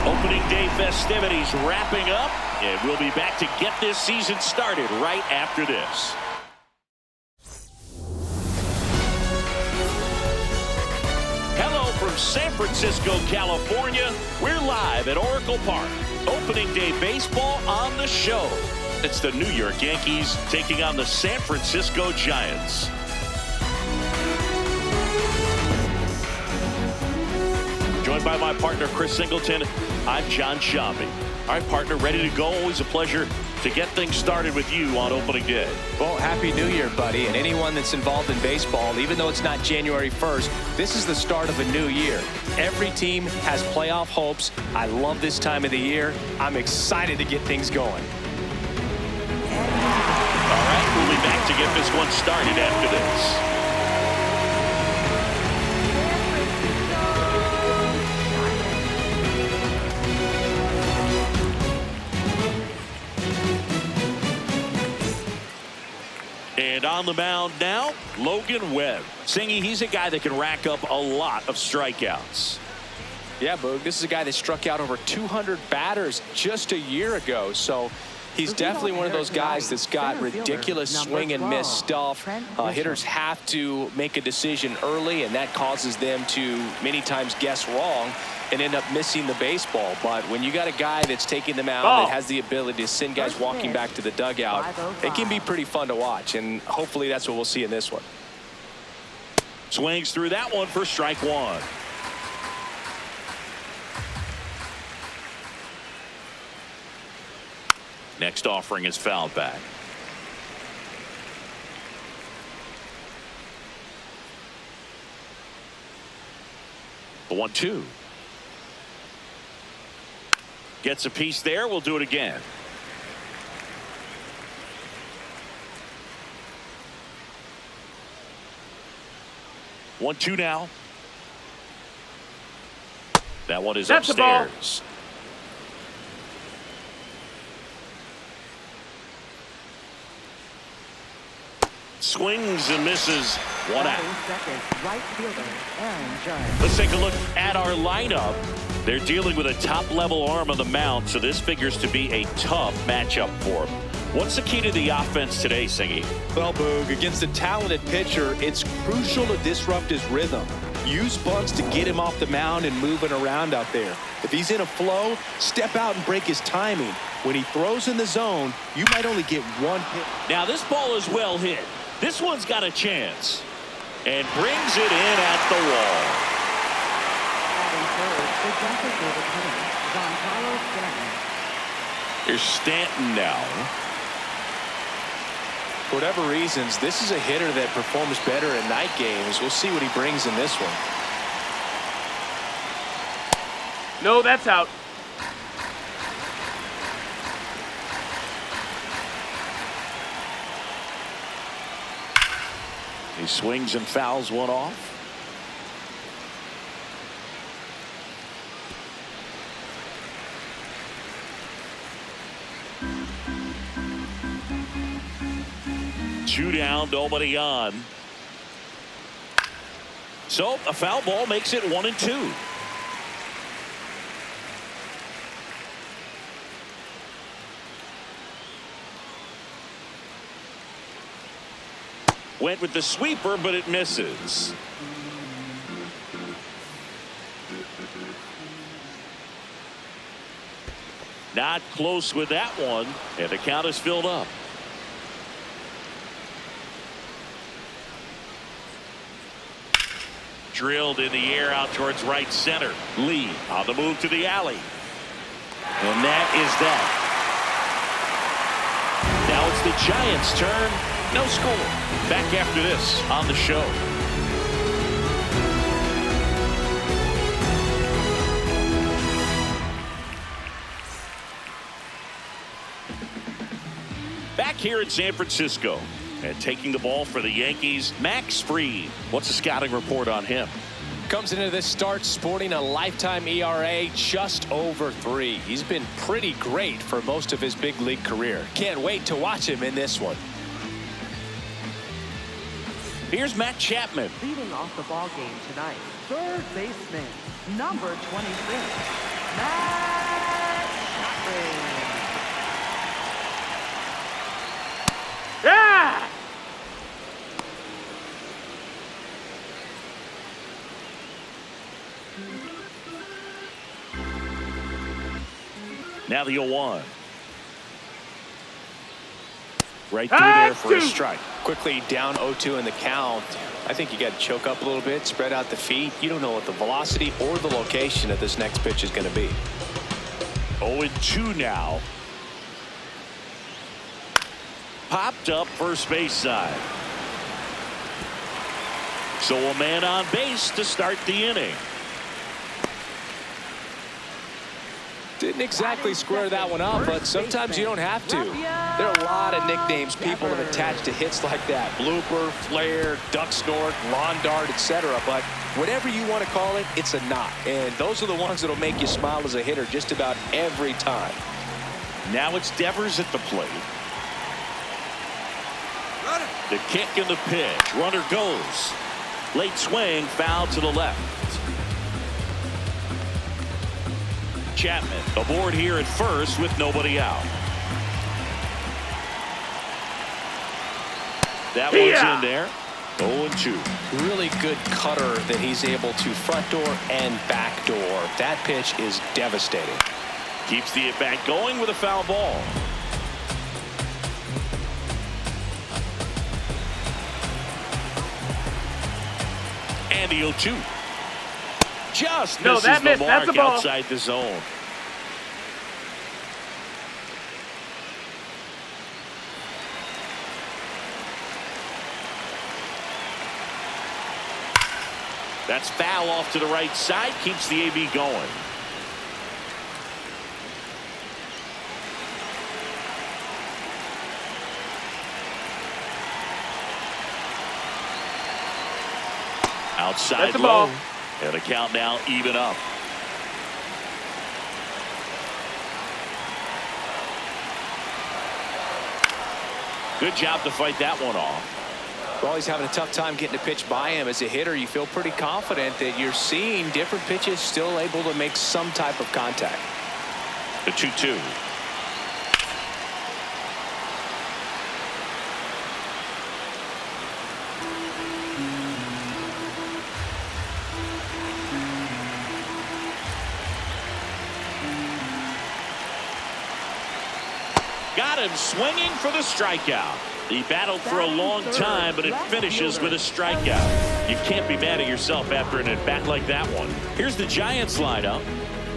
Opening day festivities wrapping up, and we'll be back to get this season started right after this. Hello from San Francisco, California. We're live at Oracle Park. Opening day baseball on the show. It's the New York Yankees taking on the San Francisco Giants. Joined by my partner, Chris Singleton, I'm John Shambi. All right, partner, ready to go. Always a pleasure to get things started with you on opening day. Well, Happy New Year, buddy. And anyone that's involved in baseball, even though it's not January 1st, this is the start of a new year. Every team has playoff hopes. I love this time of the year. I'm excited to get things going. All right, we'll be back to get this one started after this. And on the mound now, Logan Webb. Singy, he's a guy that can rack up a lot of strikeouts. Yeah, Boog, this is a guy that struck out over 200 batters just a year ago. So he's definitely one of those guys that's got ridiculous swing and miss stuff. Hitters have to make a decision early, and that causes them to many times guess wrong and end up missing the baseball. But when you got a guy that's taking them out that has the ability to send guys walking back to the dugout, it can be pretty fun to watch, and hopefully that's what we'll see in this one. Swings through that one for strike one. Next offering is fouled back. The 1-2. Gets a piece there. We'll do it again. One, two now. That one is upstairs. Swings and misses. One out. Let's take a look at our lineup. They're dealing with a top-level arm on the mound, so this figures to be a tough matchup for them. What's the key to the offense today, Singy? Well, Boog, against a talented pitcher, it's crucial to disrupt his rhythm. Use bunts to get him off the mound and moving around out there. If he's in a flow, step out and break his timing. When he throws in the zone, you might only get one hit. Now, this ball is well hit. This one's got a chance. And brings it in at the wall. Here's Stanton now. For whatever reasons, this is a hitter that performs better in night games. We'll see what he brings in this one. No, that's out. He swings and fouls one off. Two down, nobody on. So a foul ball makes it 1-2. Went with the sweeper, but it misses. Not close with that one, and the count is filled up. Drilled in the air out towards right center. Lee on the move to the alley. And that is that. Now it's the Giants' turn. No score. Back after this on the show. Back here in San Francisco and taking the ball for the Yankees, Max Fried. What's the scouting report on him? Comes into this start sporting a lifetime ERA just over 3. He's been pretty great for most of his big league career. Can't wait to watch him in this one. Here's Matt Chapman. Leading off the ball game tonight, third baseman, number 26, Matt Chapman. Yeah! Now the 0-1. Right through there for a strike. Quickly down 0-2 in the count. I think you got to choke up a little bit, spread out the feet. You don't know what the velocity or the location of this next pitch is going to be. 0-2 now. Popped up first base side. So a man on base to start the inning. Didn't exactly square that one up, but sometimes you don't have to. There are a lot of nicknames people have attached to hits like that. Blooper, flare, duck snort, lawn dart, etc. But whatever you want to call it, it's a knock. And those are the ones that'll make you smile as a hitter just about every time. Now it's Devers at the plate. The kick and the pitch. Runner goes. Late swing, foul to the left. Chapman aboard here at first with nobody out. That one's in there. 0-2. Really good cutter that he's able to front door and back door. That pitch is devastating. Keeps the at-bat going with a foul ball. And the 0-2. Just misses the mark outside the zone. That's foul off to the right side. Keeps the AB going. Outside low. And a count now even up. Good job to fight that one off. Well, he's having a tough time getting a pitch by him. As a hitter, you feel pretty confident that you're seeing different pitches still able to make some type of contact. The 2-2. Got him swinging for the strikeout. He battled for a long time, but it finishes with a strikeout. You can't be mad at yourself after an at-bat like that one. Here's the Giants lineup.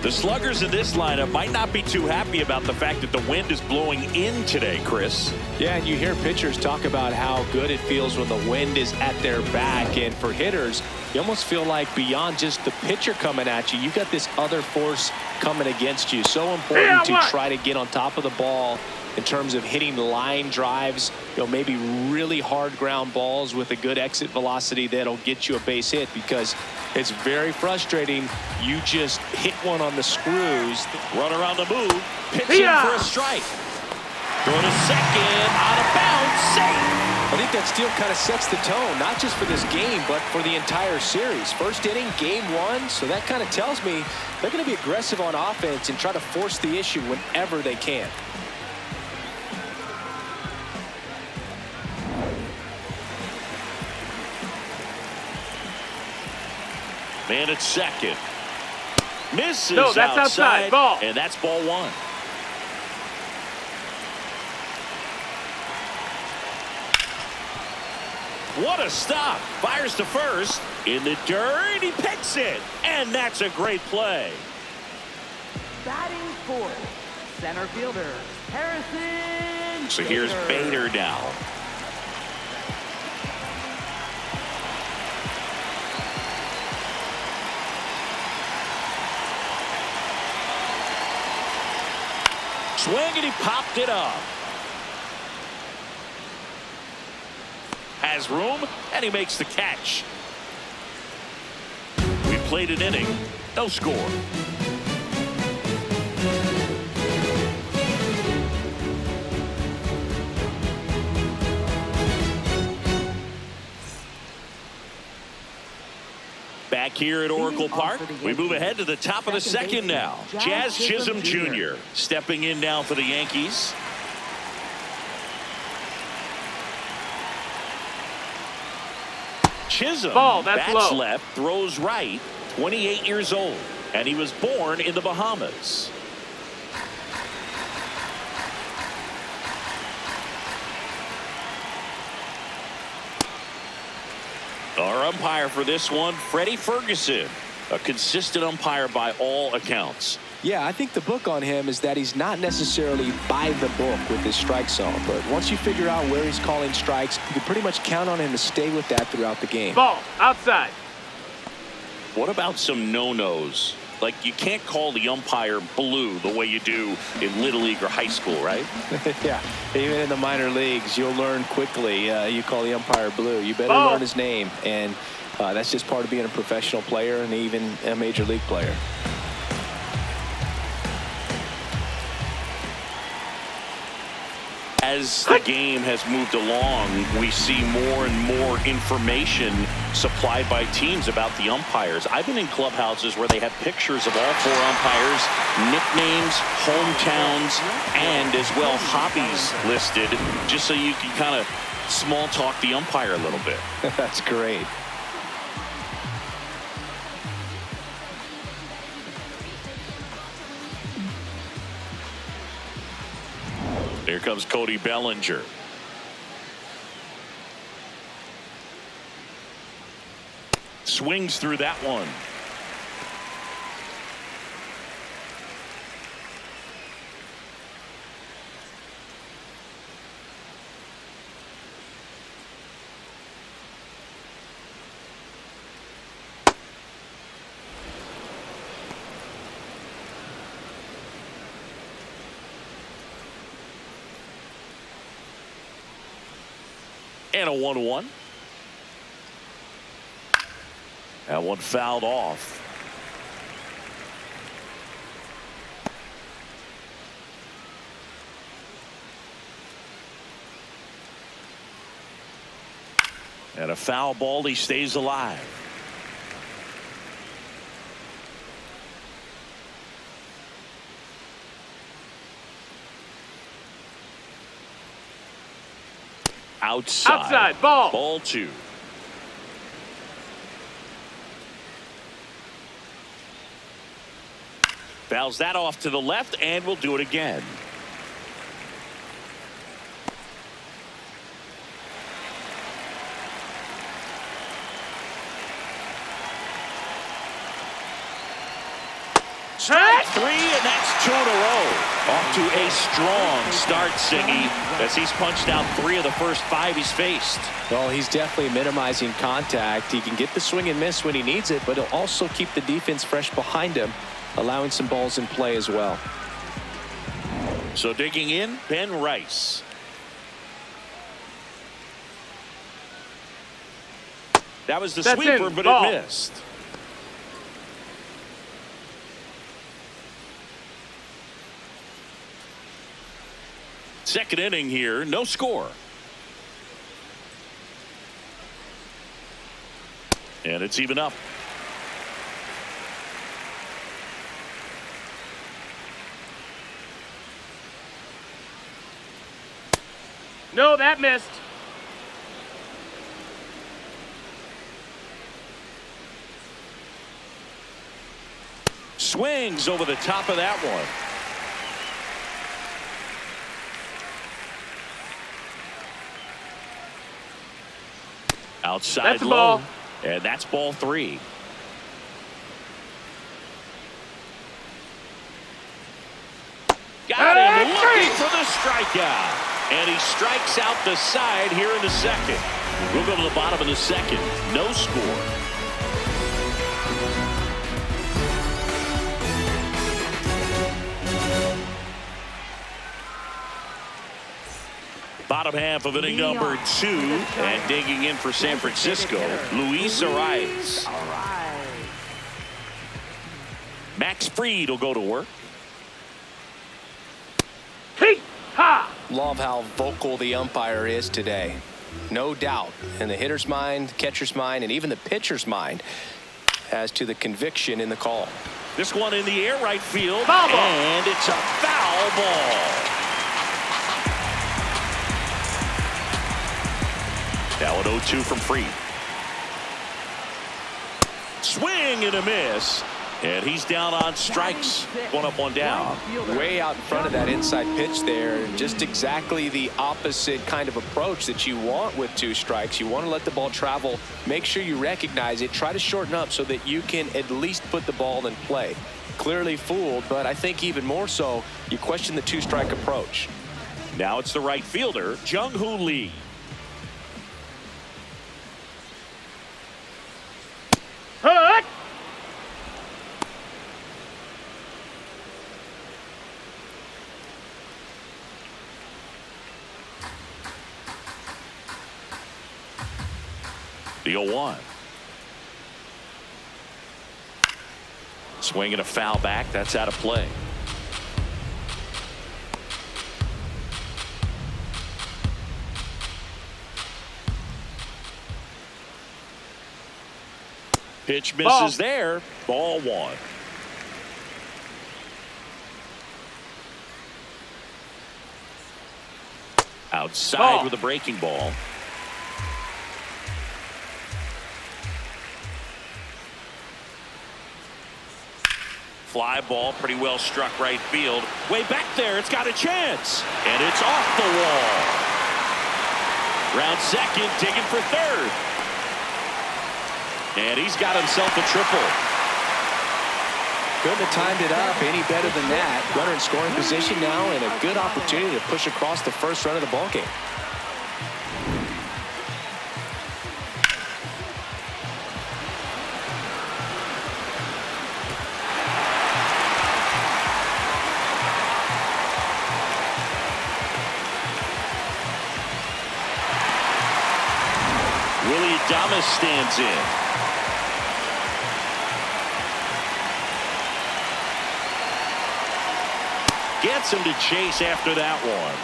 The sluggers in this lineup might not be too happy about the fact that the wind is blowing in today, Chris. Yeah, and you hear pitchers talk about how good it feels when the wind is at their back. And for hitters, you almost feel like beyond just the pitcher coming at you, you got this other force coming against you. So important to try to get on top of the ball in terms of hitting line drives, maybe really hard ground balls with a good exit velocity that'll get you a base hit, because it's very frustrating. You just hit one on the screws. Runner on the move. Pitching for a strike. Throw to second. Out of bounds. Safe. I think that steal kind of sets the tone, not just for this game, but for the entire series. First inning, game 1. So that kind of tells me they're going to be aggressive on offense and try to force the issue whenever they can. Man at second. Misses. No, that's outside. Ball. And that's ball 1. What a stop. Fires to first. In the dirt. He picks it. And that's a great play. Batting fourth, center fielder, Harrison. So here's Bader now. Swing, and he popped it up. has room, and he makes the catch. We played an inning, no score. Back here at Oracle Park, we move ahead to the top of the second now. Jazz Chisholm Jr. stepping in now for the Yankees. Chisholm bats low. left, throws right, 28 years old, and he was born in the Bahamas. Our umpire for this one, Freddie Ferguson, a consistent umpire by all accounts. Yeah, I think the book on him is that he's not necessarily by the book with his strike zone, but once you figure out where he's calling strikes, you can pretty much count on him to stay with that throughout the game. Ball, outside. What about some no-nos? Like, you can't call the umpire blue the way you do in Little League or high school, right? Yeah, even in the minor leagues, you'll learn quickly. You call the umpire blue, you better learn his name, and that's just part of being a professional player and even a major league player. As the game has moved along, we see more and more information supplied by teams about the umpires. I've been in clubhouses where they have pictures of all four umpires, nicknames, hometowns, and as well hobbies listed, just so you can kind of small talk the umpire a little bit. That's great. Here comes Cody Bellinger. Swings through that one. And a 1-1. That one fouled off. And a foul ball, he stays alive. Outside, ball. Ball 2. Fouls that off to the left, and we'll do it again. Strike 3, and that's 2 in a row. Off to a strong start, Singy, as he's punched out 3 of the first 5 he's faced. Well, he's definitely minimizing contact. He can get the swing and miss when he needs it, but he'll also keep the defense fresh behind him, allowing some balls in play as well. So digging in, Ben Rice. That was the sweeper, but it missed. Second inning here, no score. And it's even up. No, that missed. Swings over the top of that one. Outside that's low, ball. And that's ball 3. Got him looking for the strikeout. And he strikes out the side here in the second. We'll go to the bottom of the second. No score. Bottom Bottom half of inning number 2, and digging in for San Francisco, Luis Arraez. Max Fried will go to work. Love how vocal the umpire is today. No doubt in the hitter's mind, catcher's mind, and even the pitcher's mind as to the conviction in the call. This one in the air, right field, and it's a foul ball. Now an 0-2 from Fried. Swing and a miss. And he's down on strikes. 1 up, 1 down. Way out in front of that inside pitch there. Just exactly the opposite kind of approach that you want with 2 strikes. You want to let the ball travel. Make sure you recognize it. Try to shorten up so that you can at least put the ball in play. Clearly fooled, but I think even more so, you question the 2-strike approach. Now it's the right fielder, Jung Hoe Lee. The 0-1. Swing and a foul back. That's out of play. Pitch misses there. Ball 1. Outside with a breaking ball. Fly ball, pretty well struck right field. Way back there, it's got a chance. And it's off the wall. Round second, digging for third. And he's got himself a triple. Couldn't have timed it up any better than that. Runner in scoring position now, and a good opportunity to push across the first run of the ballgame. Willy Adames stands in. Gets him to chase after that one.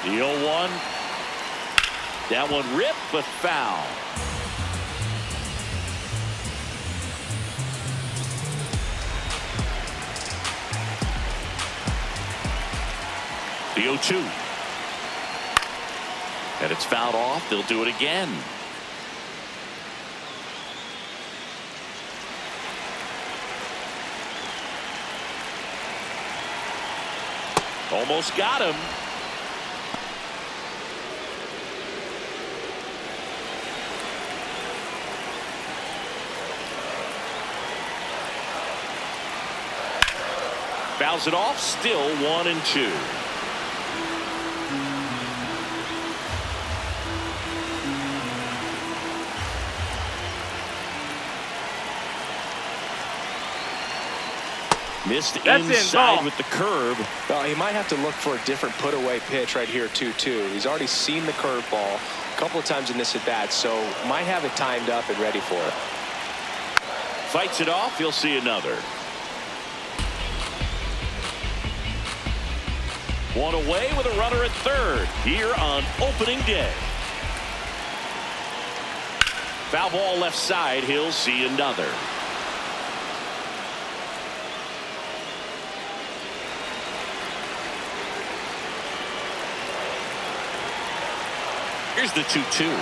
The 0-1. That one ripped, but foul. The 0-2. And it's fouled off. They'll do it again. Almost got him. Fouls it off. Still 1-2. Missed inside with the curve. Well, he might have to look for a different put-away pitch right here, 2-2. He's already seen the curveball a couple of times in this at-bat, so might have it timed up and ready for it. Fights it off. He'll see another. One away with a runner at third here on opening day. Foul ball left side. He'll see another. Here's the 2-2.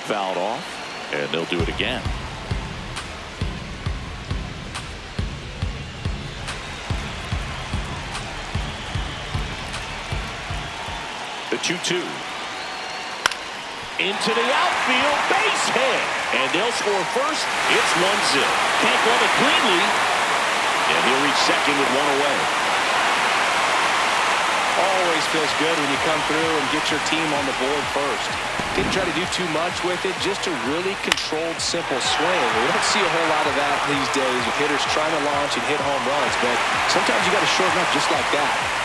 Fouled off, and they'll do it again. The 2-2. Into the outfield, base hit. And they'll score first. It's 1-0. Can't glove it cleanly. And he'll reach second with one away. Always feels good when you come through and get your team on the board first. Didn't try to do too much with it, just a really controlled, simple swing. We don't see a whole lot of that these days with hitters trying to launch and hit home runs, but sometimes you got to shorten up just like that.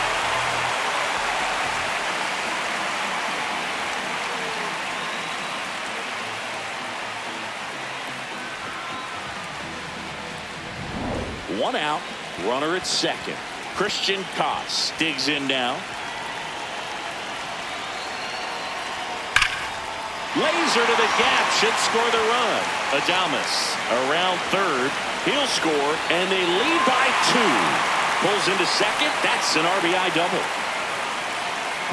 One out, runner at second. Christian Koss digs in now. Laser to the gap, should score the run. Adames around third. He'll score, and they lead by 2. Pulls into second. That's an RBI double.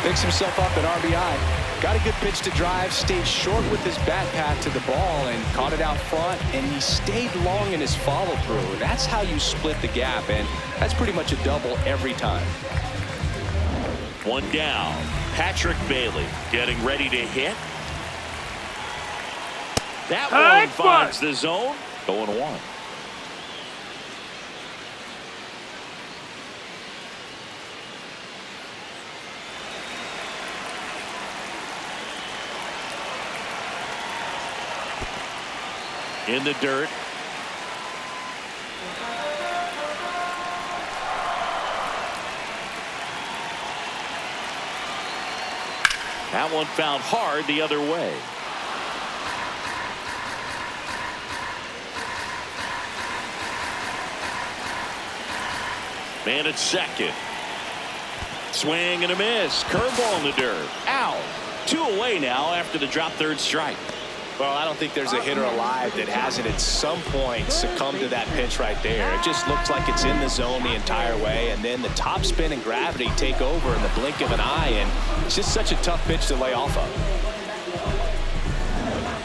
Picks himself up at RBI. Got a good pitch to drive, stayed short with his bat path to the ball and caught it out front, and he stayed long in his follow through. That's how you split the gap, and that's pretty much a double every time. One down. Patrick Bailey getting ready to hit. That one finds the zone. 0-1. In the dirt. That one found hard the other way. Man at second. Swing and a miss. Curveball in the dirt. Out. 2 away now after the drop third strike. Well, I don't think there's a hitter alive that hasn't at some point succumbed to that pitch right there. It just looks like it's in the zone the entire way, and then the top spin and gravity take over in the blink of an eye, and it's just such a tough pitch to lay off of.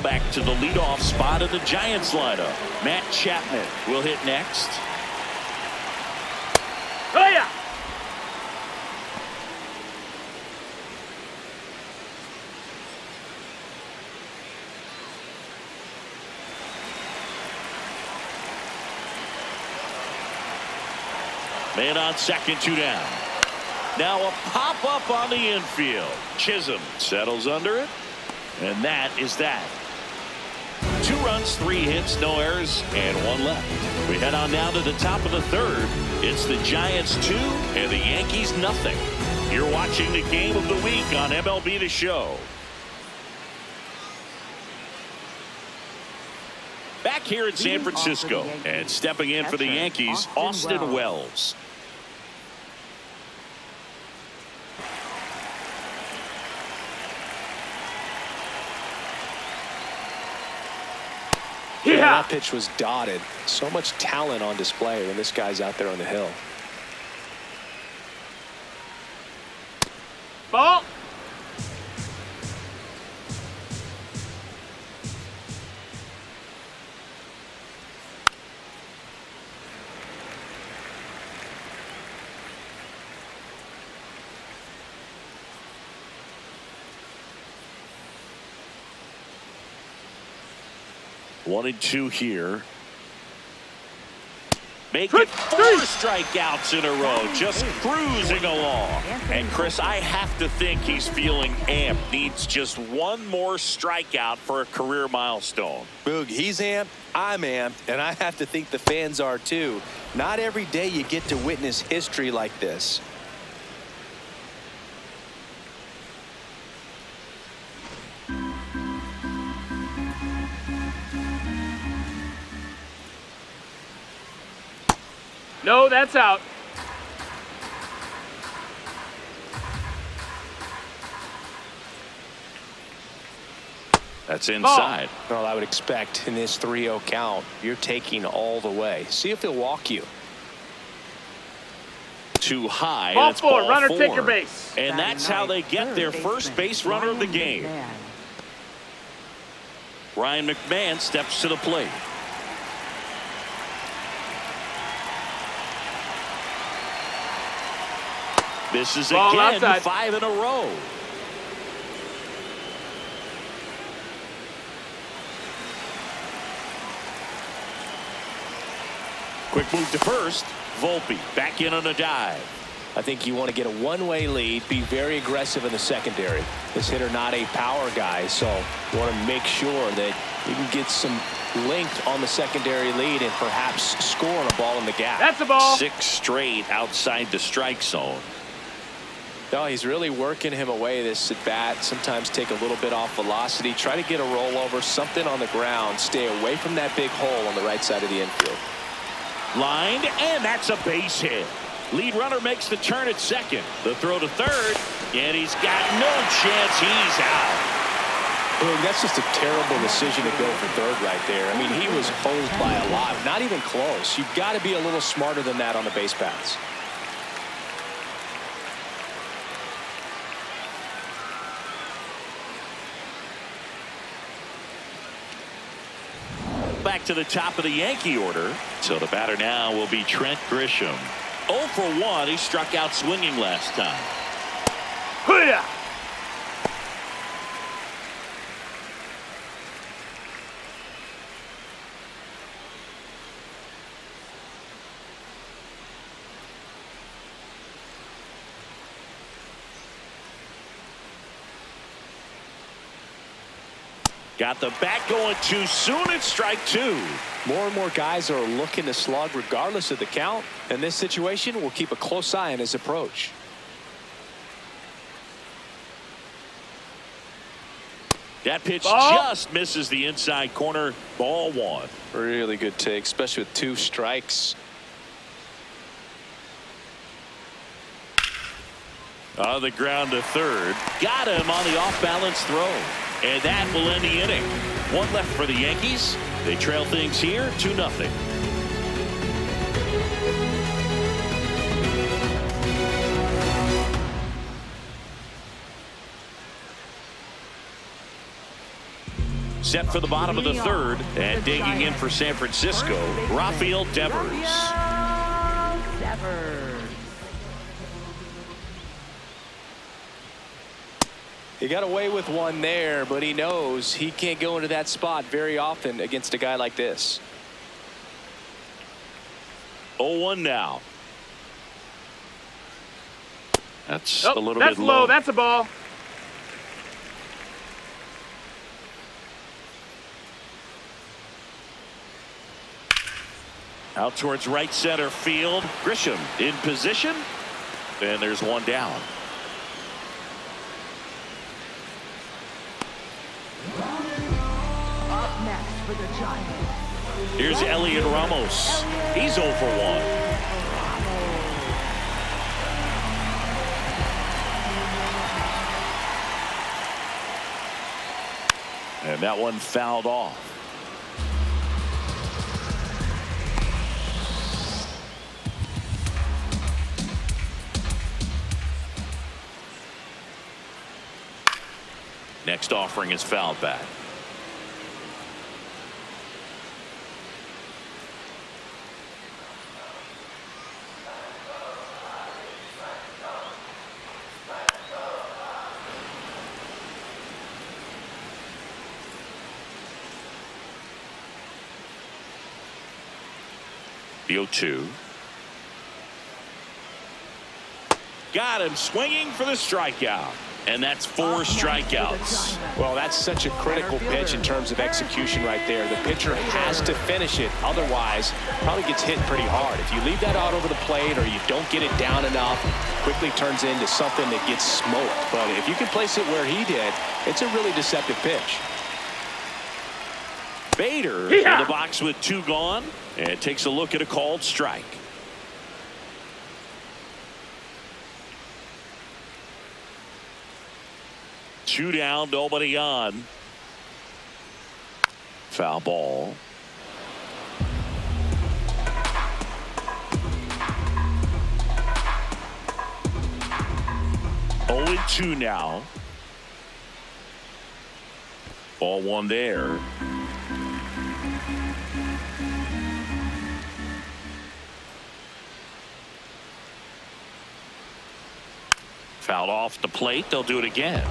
Back to the leadoff spot of the Giants lineup. Matt Chapman will hit next. Oh, yeah. Man on second, 2 down. Now a pop up on the infield. Chisholm settles under it, and that is that. 2 runs, 3 hits, no errors, and 1 left. We head on now to the top of the third. It's the Giants 2 and the Yankees nothing. You're watching the game of the week on MLB The Show. Back here in San Francisco, and stepping in for the Yankees, Austin Wells. Yeah, that pitch was dotted. So much talent on display when this guy's out there on the hill. Ball. One and 2 here. Make it 4 strikeouts in a row, just cruising along. And Chris, I have to think he's feeling amped. Needs just 1 more strikeout for a career milestone. Boog, he's amped, I'm amped, and I have to think the fans are too. Not every day you get to witness history like this. No, that's out. That's inside. Well, I would expect in this 3-0 count, you're taking all the way. See if he'll walk you. Too high. Ball That's 4, ball runner 4. take your base. And that's how they get their first base runner of the game. Ryan McMahon steps to the plate. This is Ball again outside. 5 in a row. Quick move to first. Volpe back in on a dive. I think you want to get a one-way lead, be very aggressive in the secondary. This hitter not a power guy, so you want to make sure that you can get some length on the secondary lead and perhaps score on a ball in the gap. That's a ball. 6 straight outside the strike zone. No, he's really working him away this at bat. Sometimes take a little bit off velocity. Try to get a rollover, something on the ground. Stay away from that big hole on the right side of the infield. Lined, and that's a base hit. Lead runner makes the turn at second. The throw to third, and he's got no chance. He's out. Boone, that's just a terrible decision to go for third right there. I mean, he was hosed by a lot, not even close. You've got to be a little smarter than that on the base paths. Back to the top of the Yankee order. So the batter now will be Trent Grisham. 0 for 1. He struck out swinging last time. Heliot. Got the bat going too soon. It's strike 2. More and more guys are looking to slug regardless of the count. In this situation, we'll keep a close eye on his approach. That pitch Ball. just misses the inside corner. Ball 1. Really good take, especially with 2 strikes. On the ground to third. Got him on the off-balance throw. And that will end the inning. 1 left for the Yankees. They trail things here 2-0. Set for the bottom of the third, and digging in for San Francisco, Rafael Devers. He got away with one there, but he knows he can't go into that spot very often against a guy like this. 0-1 now. That's Oh, a little that's bit low. That's a ball. Out towards right center field. Grisham in position. And there's one down. Up next for the Giants. Here's Heliot Ramos. He's 0 for 1. And that one fouled off. Next offering is fouled back. The 0-2. Got him swinging for the strikeout. And that's 4 strikeouts. Well, that's such a critical pitch in terms of execution right there. The pitcher has to finish it. Otherwise, probably gets hit pretty hard. If you leave that out over the plate or you don't get it down enough, quickly turns into something that gets smoked. But if you can place it where he did, it's a really deceptive pitch. Bader in the box with 2 gone and takes a look at a called strike. Two down, nobody on. Foul ball. Only 2 now. Ball 1 there. Fouled off the plate. They'll do it again.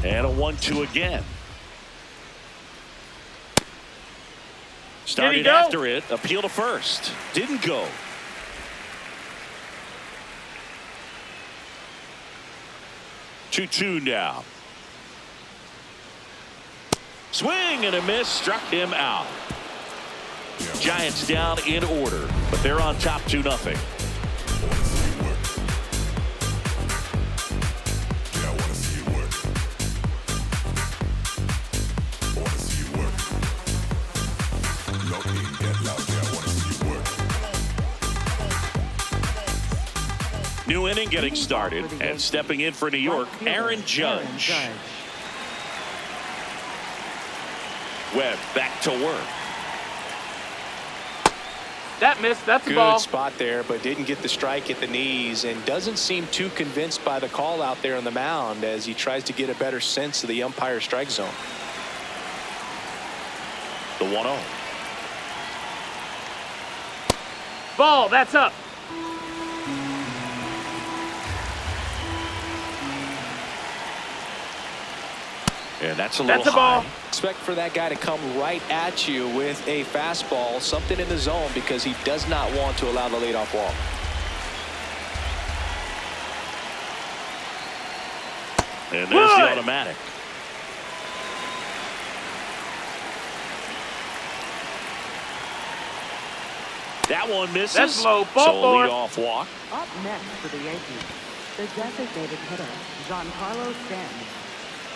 And a 1-2 again. Started go. after it. Appeal to first. Didn't go. Two now. Swing and a miss. Struck him out. Giants down in order, but they're on top 2-0. New inning getting started, and stepping in for New York, Aaron Judge. Webb back to work. That missed. That's a Good ball. spot there, but didn't get the strike at the knees, and doesn't seem too convinced by the call out there on the mound as he tries to get a better sense of the umpire strike zone. The 1-0. Ball. That's up. And that's a little That's a ball. high. Expect for that guy to come right at you with a fastball, something in the zone, because he does not want to allow the leadoff walk. And there's the automatic. That one misses. That's low. Ball so a four. leadoff walk. Up next for the Yankees, the designated hitter, Giancarlo Stanton.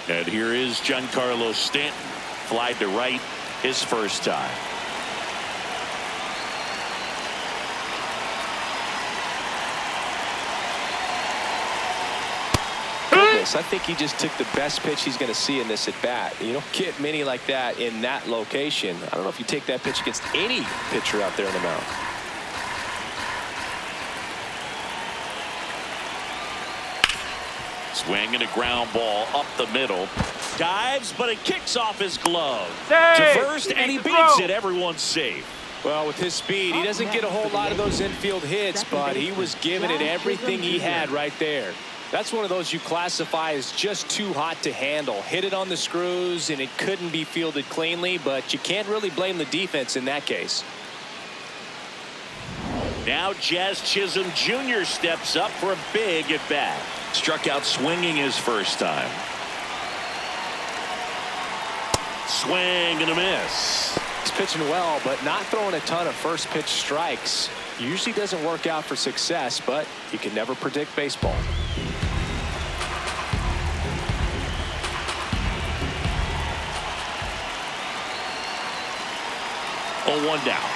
And here is Giancarlo Stanton. Flied to right his first time. Goodness, I think he just took the best pitch he's going to see in this at bat. You don't get many like that in that location. I don't know if you take that pitch against any pitcher out there on the mound. Swing and a ground ball up the middle. Dives, but it kicks off his glove. Save. To first, and he beats it. Everyone's safe. Well, with his speed, he doesn't get a whole lot of those infield hits, but he was giving it everything he had right there. That's one of those you classify as just too hot to handle. Hit it on the screws, and it couldn't be fielded cleanly, but you can't really blame the defense in that case. Now Jazz Chisholm Jr. steps up for a big at bat. Struck out swinging his first time. Swing and a miss. He's pitching well, but not throwing a ton of first pitch strikes. Usually doesn't work out for success, but you can never predict baseball. Oh, 1 down.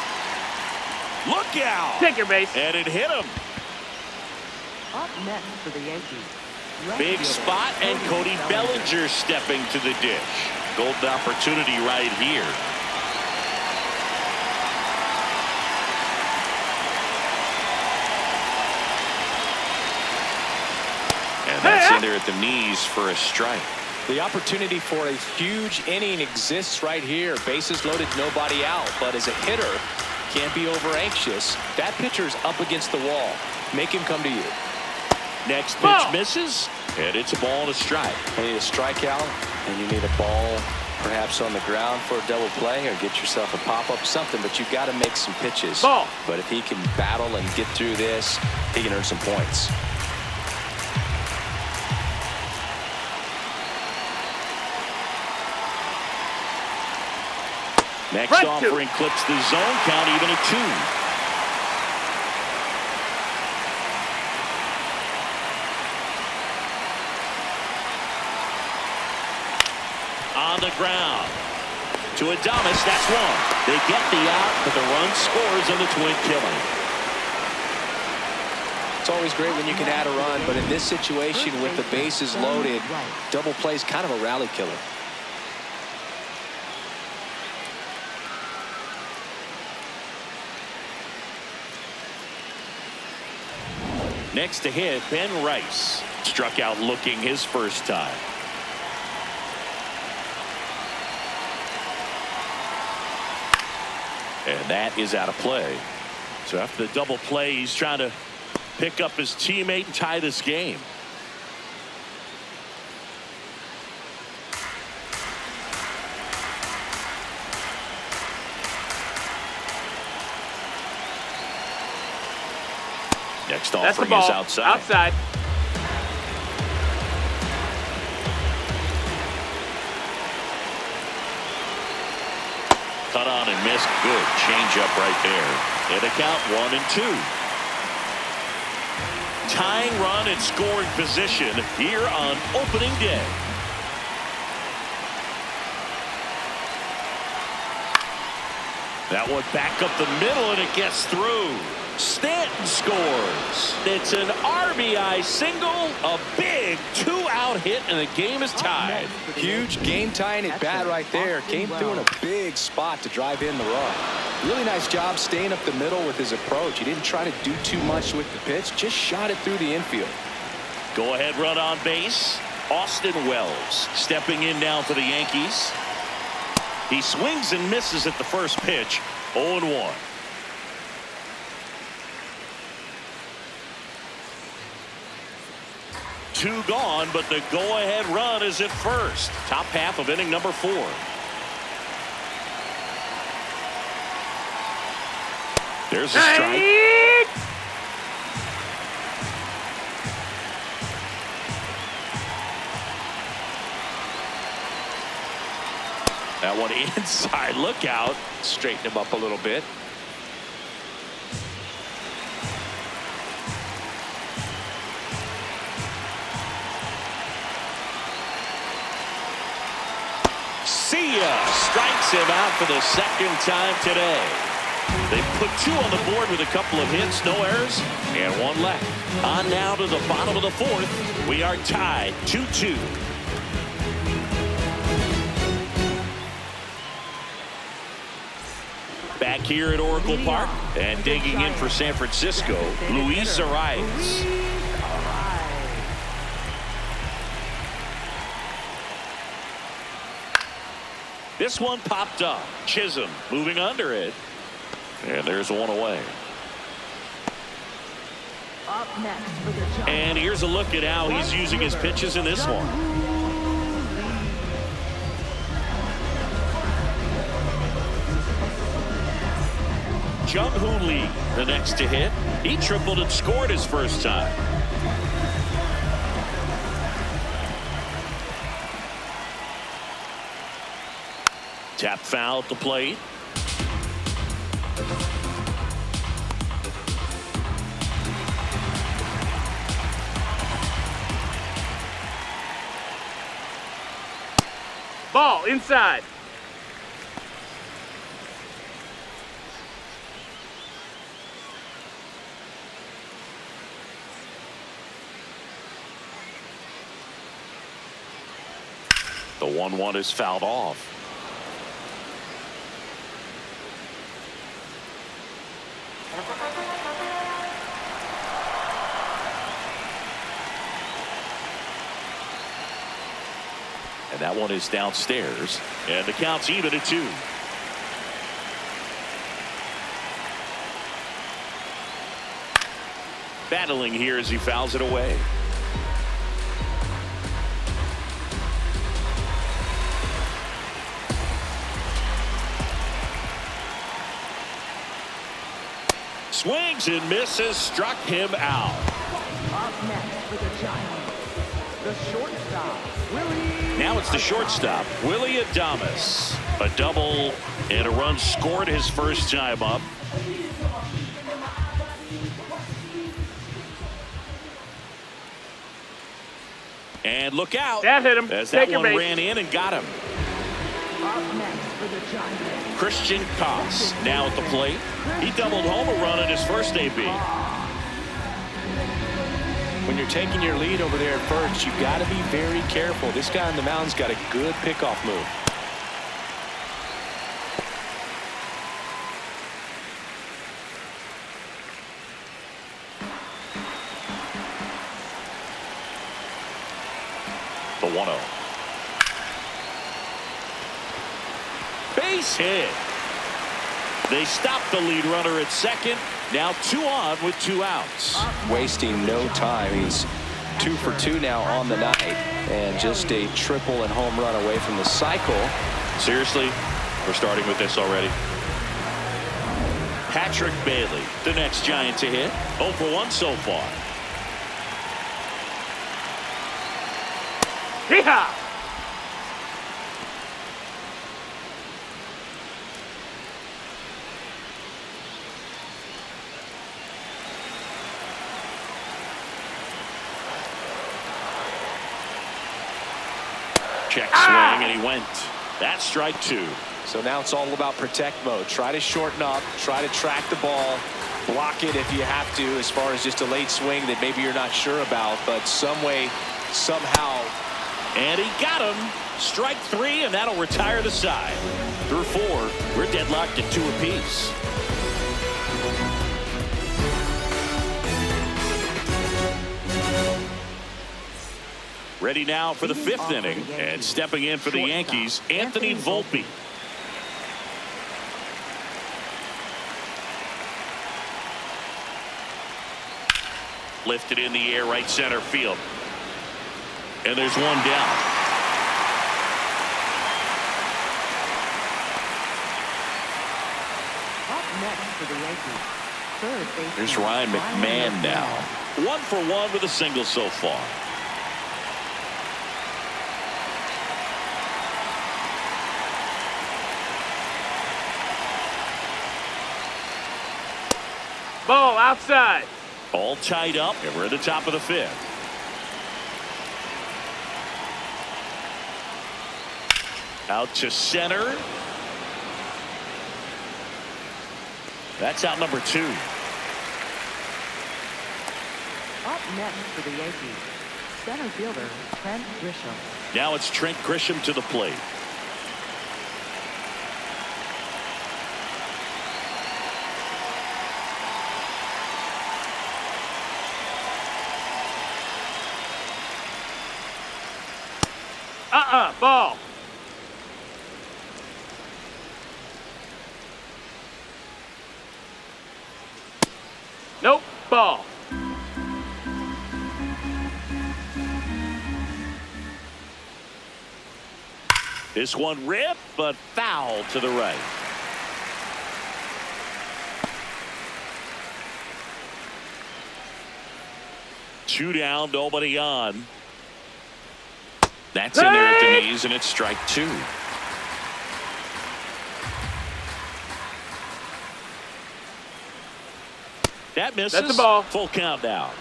Look out! Take your base. And it hit him. Up next for the Yankees, Big spot, and Cody Bellinger stepping to the dish. Golden opportunity right here. And that's in there at the knees for a strike. The opportunity for a huge inning exists right here. Bases loaded, nobody out. But as a hitter, can't be over anxious. That pitcher's up against the wall. Make him come to you. Next pitch Ball. misses, and it's a ball and a strike. You need a strikeout, and you need a ball perhaps on the ground for a double play, or get yourself a pop-up, something, but you've got to make some pitches. Ball. But if he can battle and get through this, he can earn some points. Next Right offering clips the zone count, even at 2. On the ground to Adames. That's one. They get the out, but the run scores on the twin killing. It's always great when you can add a run, but in this situation with the bases loaded, double play is kind of a rally killer. Next to hit, Ben Rice. Struck out looking his first time. And that is out of play. So after the double play, he's trying to pick up his teammate and tie this game. Next That's the offering ball. is outside. Outside. Cut on and missed. Good changeup right there. And a count 1-2. Tying run in scoring position here on opening day. That one back up the middle, and it gets through. Stanton scores. It's an RBI single, a big 2-out hit, and the game is tied. Huge game-tying at bat right there. Came through in a big spot to drive in the run. Really nice job staying up the middle with his approach. He didn't try to do too much with the pitch, just shot it through the infield. Go ahead run on base. Austin Wells stepping in now for the Yankees. He swings and misses at the first pitch. 0-1. Two gone, but the go-ahead run is at first. Top half of inning number 4. There's a strike. That one inside. Look out. Straighten him up a little bit. See ya. Strikes him out for the second time today. They put 2 on the board with a couple of hits, no errors, and 1 left. On now to the bottom of the 4th. We are tied 2-2. Back here at Oracle Park, and digging in for San Francisco, Luis Arraez. This one popped up. Chisholm moving under it. And there's one away. Up next for the Giants. And here's a look at how he's using his pitches in this one. Jung Hoe Lee, the next to hit. He tripled and scored his first time. Tap foul at the plate. Ball inside. The 1-1 is fouled off. And that one is downstairs. And the count's even at 2. Battling here as he fouls it away. Swings and misses, struck him out. Up next for the Giants, the shortstop, Willy. Now it's the shortstop, Willy Adames. A double and a run scored his first time up. And look out. That hit him. As Take that your one base. ran in and got him. Up next for the Giants, Christian Koss now at the plate. He doubled home a run at his first AB. When you're taking your lead over there at first, you've got to be very careful. This guy on the mound's got a good pickoff move. The 1-0. Base hit. They stopped the lead runner at second. Now 2 on with 2 outs. Wasting no time. He's 2 for 2 now on the night, and just a triple and home run away from the cycle. Seriously, we're starting with this already. Patrick Bailey, the next Giant to hit. 0 for 1 so far. Yeehaw! Check swing, and he went. That's strike 2. So now it's all about protect mode. Try to shorten up, try to track the ball, block it if you have to, as far as just a late swing that maybe you're not sure about, but some way, somehow. And he got him. Strike 3, and that'll retire the side. Through 4, we're deadlocked at 2 apiece. Ready now for the 5th inning, and stepping in for the Yankees, Anthony Volpe. Lifted in the air, right center field. And there's one down. Up next for the Yankees, third baseman Here's Ryan McMahon now. 1 for 1 with a single so far. Ball outside. All tied up, and we're at the top of the 5th. Out to center. That's out number 2. Up next for the Yankees, center fielder Trent Grisham. Now it's Trent Grisham to the plate. Ball. Nope. Ball. This one ripped, but foul to the right. Two down, nobody on. That's in there at the knees, and it's strike 2. That misses. That's the ball. Full count now.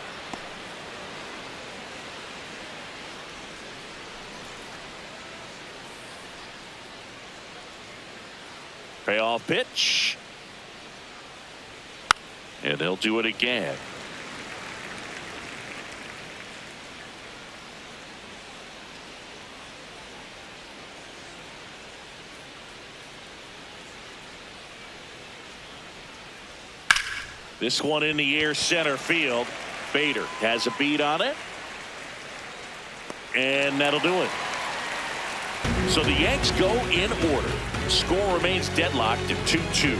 Payoff pitch. And they'll do it again. This one in the air, center field. Bader has a beat on it. And that'll do it. So the Yanks go in order. Score remains deadlocked at 2-2.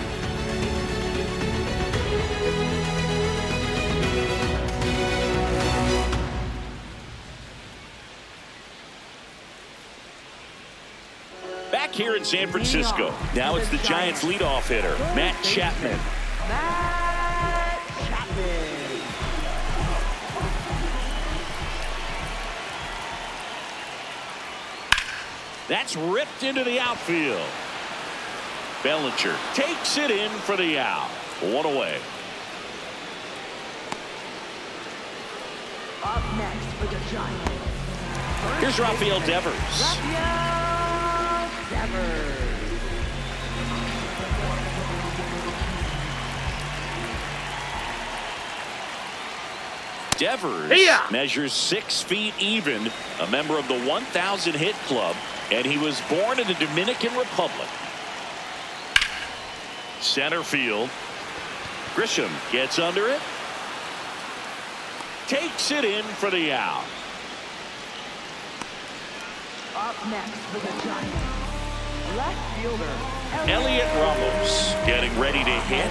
Back here in San Francisco. Now it's the Giants leadoff hitter, Matt Chapman. Matt Chapman. That's ripped into the outfield. Bellinger takes it in for the out. One away. Up next for the Giants. Here's Rafael Devers. Rafael Devers. Devers measures 6 feet even, a member of the 1,000 hit club, and he was born in the Dominican Republic. Center field. Grisham gets under it. Takes it in for the out. Up next for the Giants, left fielder Heliot Ramos getting ready to hit.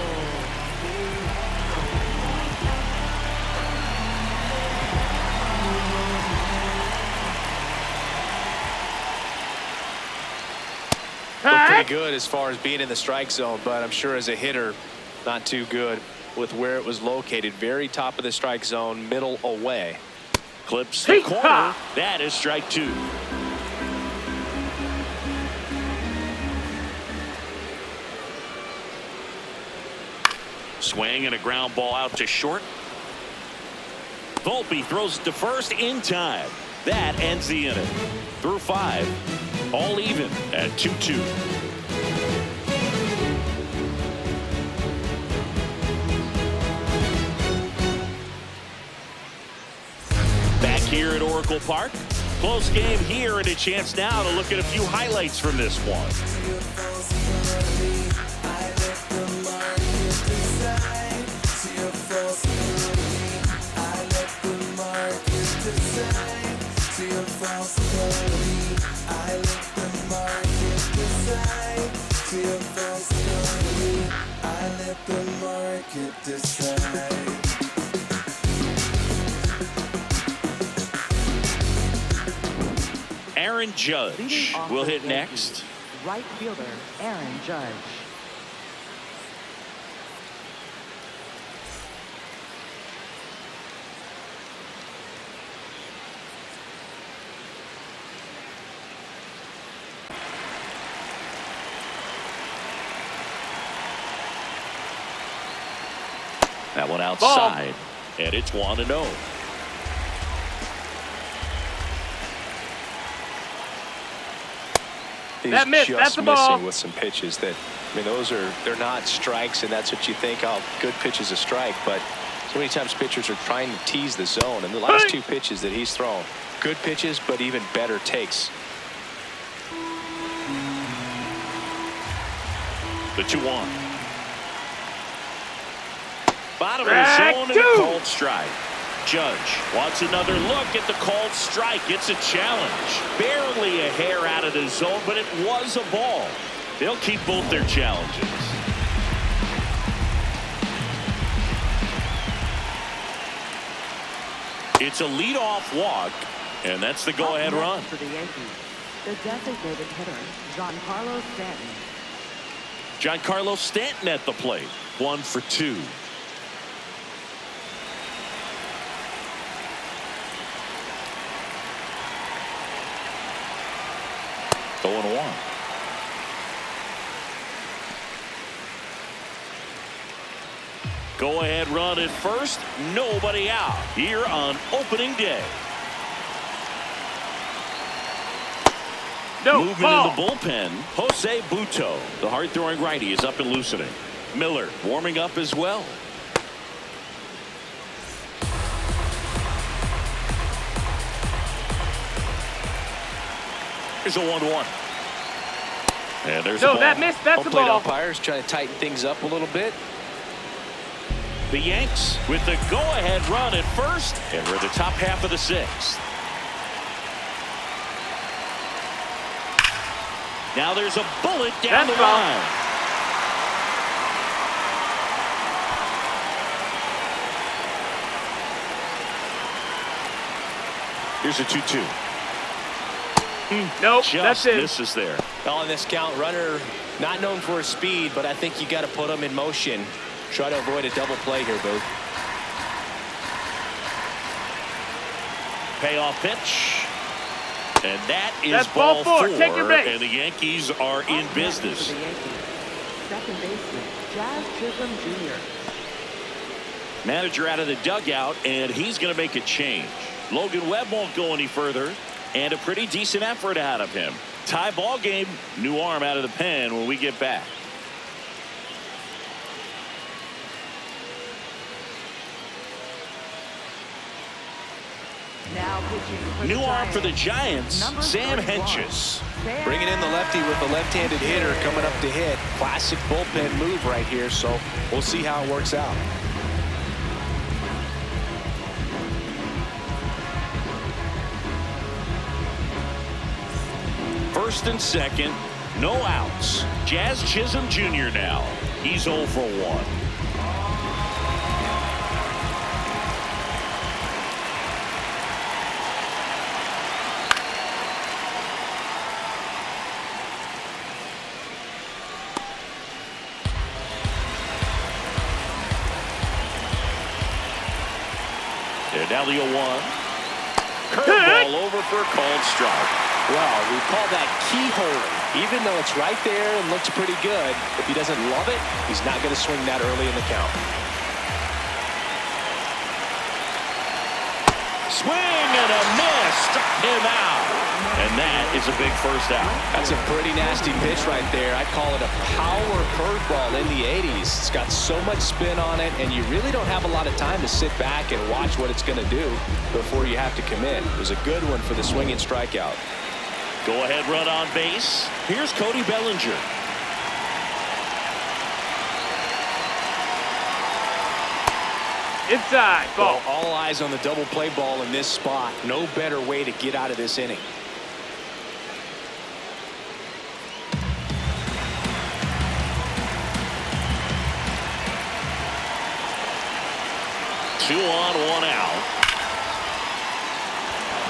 Looked pretty good as far as being in the strike zone, but I'm sure as a hitter Not too good with where it was located. Very top of the strike zone, middle away. Clips the corner. That is strike 2. Swing and a ground ball out to short. Volpe throws it to first in time. That ends the inning. Through 5, all even at 2-2. Back here at Oracle Park. Close game here, and a chance now to look at a few highlights from this one. Aaron Judge will hit next. Right fielder, Aaron Judge. That one outside, and it's 1-0. He's that miss, just that's the ball. missing with some pitches that, I mean, they're not strikes, and that's what you think, oh, good pitch is a strike, but so many times pitchers are trying to tease the zone, and the last 2 pitches that he's thrown, good pitches, but even better takes. The 2-1. Bottom of the zone and a called strike. Judge wants another look at the called strike. It's a challenge. Barely a hair out of the zone, but it was a ball. They'll keep both their challenges. It's a leadoff walk, and that's the go-ahead run. For the Yankees, the designated hitter, Giancarlo Stanton. Giancarlo Stanton at the plate. 1 for 2. Going 1. Go ahead run at first. Nobody out here on opening day. Movement in the bullpen. Jose Butto, the hard-throwing righty, is up and loosening. Miller warming up as well. Here's a 1-1. And there's a ball. That missed. That's the ball. Umpires trying to tighten things up a little bit. The Yanks with the go-ahead run at first, and we're the top half of the 6th. Now there's a bullet down the line. Here's a 2-2. Nope, Just that's it. misses there. On this count, runner not known for his speed, but I think you got to put him in motion. Try to avoid a double play here, Booth. Payoff pitch. And that's ball 4. Take your base. And the Yankees are in business. Second baseman, Jazz Chisholm Jr. Manager out of the dugout, and he's going to make a change. Logan Webb won't go any further, and a pretty decent effort out of him. Tie ball game, new arm out of the pen when we get back. Now pitching for New the arm for the Giants, Giants, Sam Hentges. Bringing in the lefty with the left-handed hitter coming up to hit. Classic bullpen move right here, so we'll see how it works out. First and second, no outs. Jazz Chisholm Jr. now. He's 0 for 1. And now the 0-1. Curveball over for a called strike. Well, we call that keyhole. Even though it's right there and looks pretty good, if he doesn't love it, he's not going to swing that early in the count. Swing and a miss. Struck him out. And that is a big first out. That's a pretty nasty pitch right there. I'd call it a power curveball in the 80s. It's got so much spin on it, and you really don't have a lot of time to sit back and watch what it's going to do before you have to commit. It was a good one for the swinging strikeout. Go ahead run on base. Here's Cody Bellinger. Inside, ball. Well, all eyes on the double play ball in this spot. No better way to get out of this inning. Two on, one out.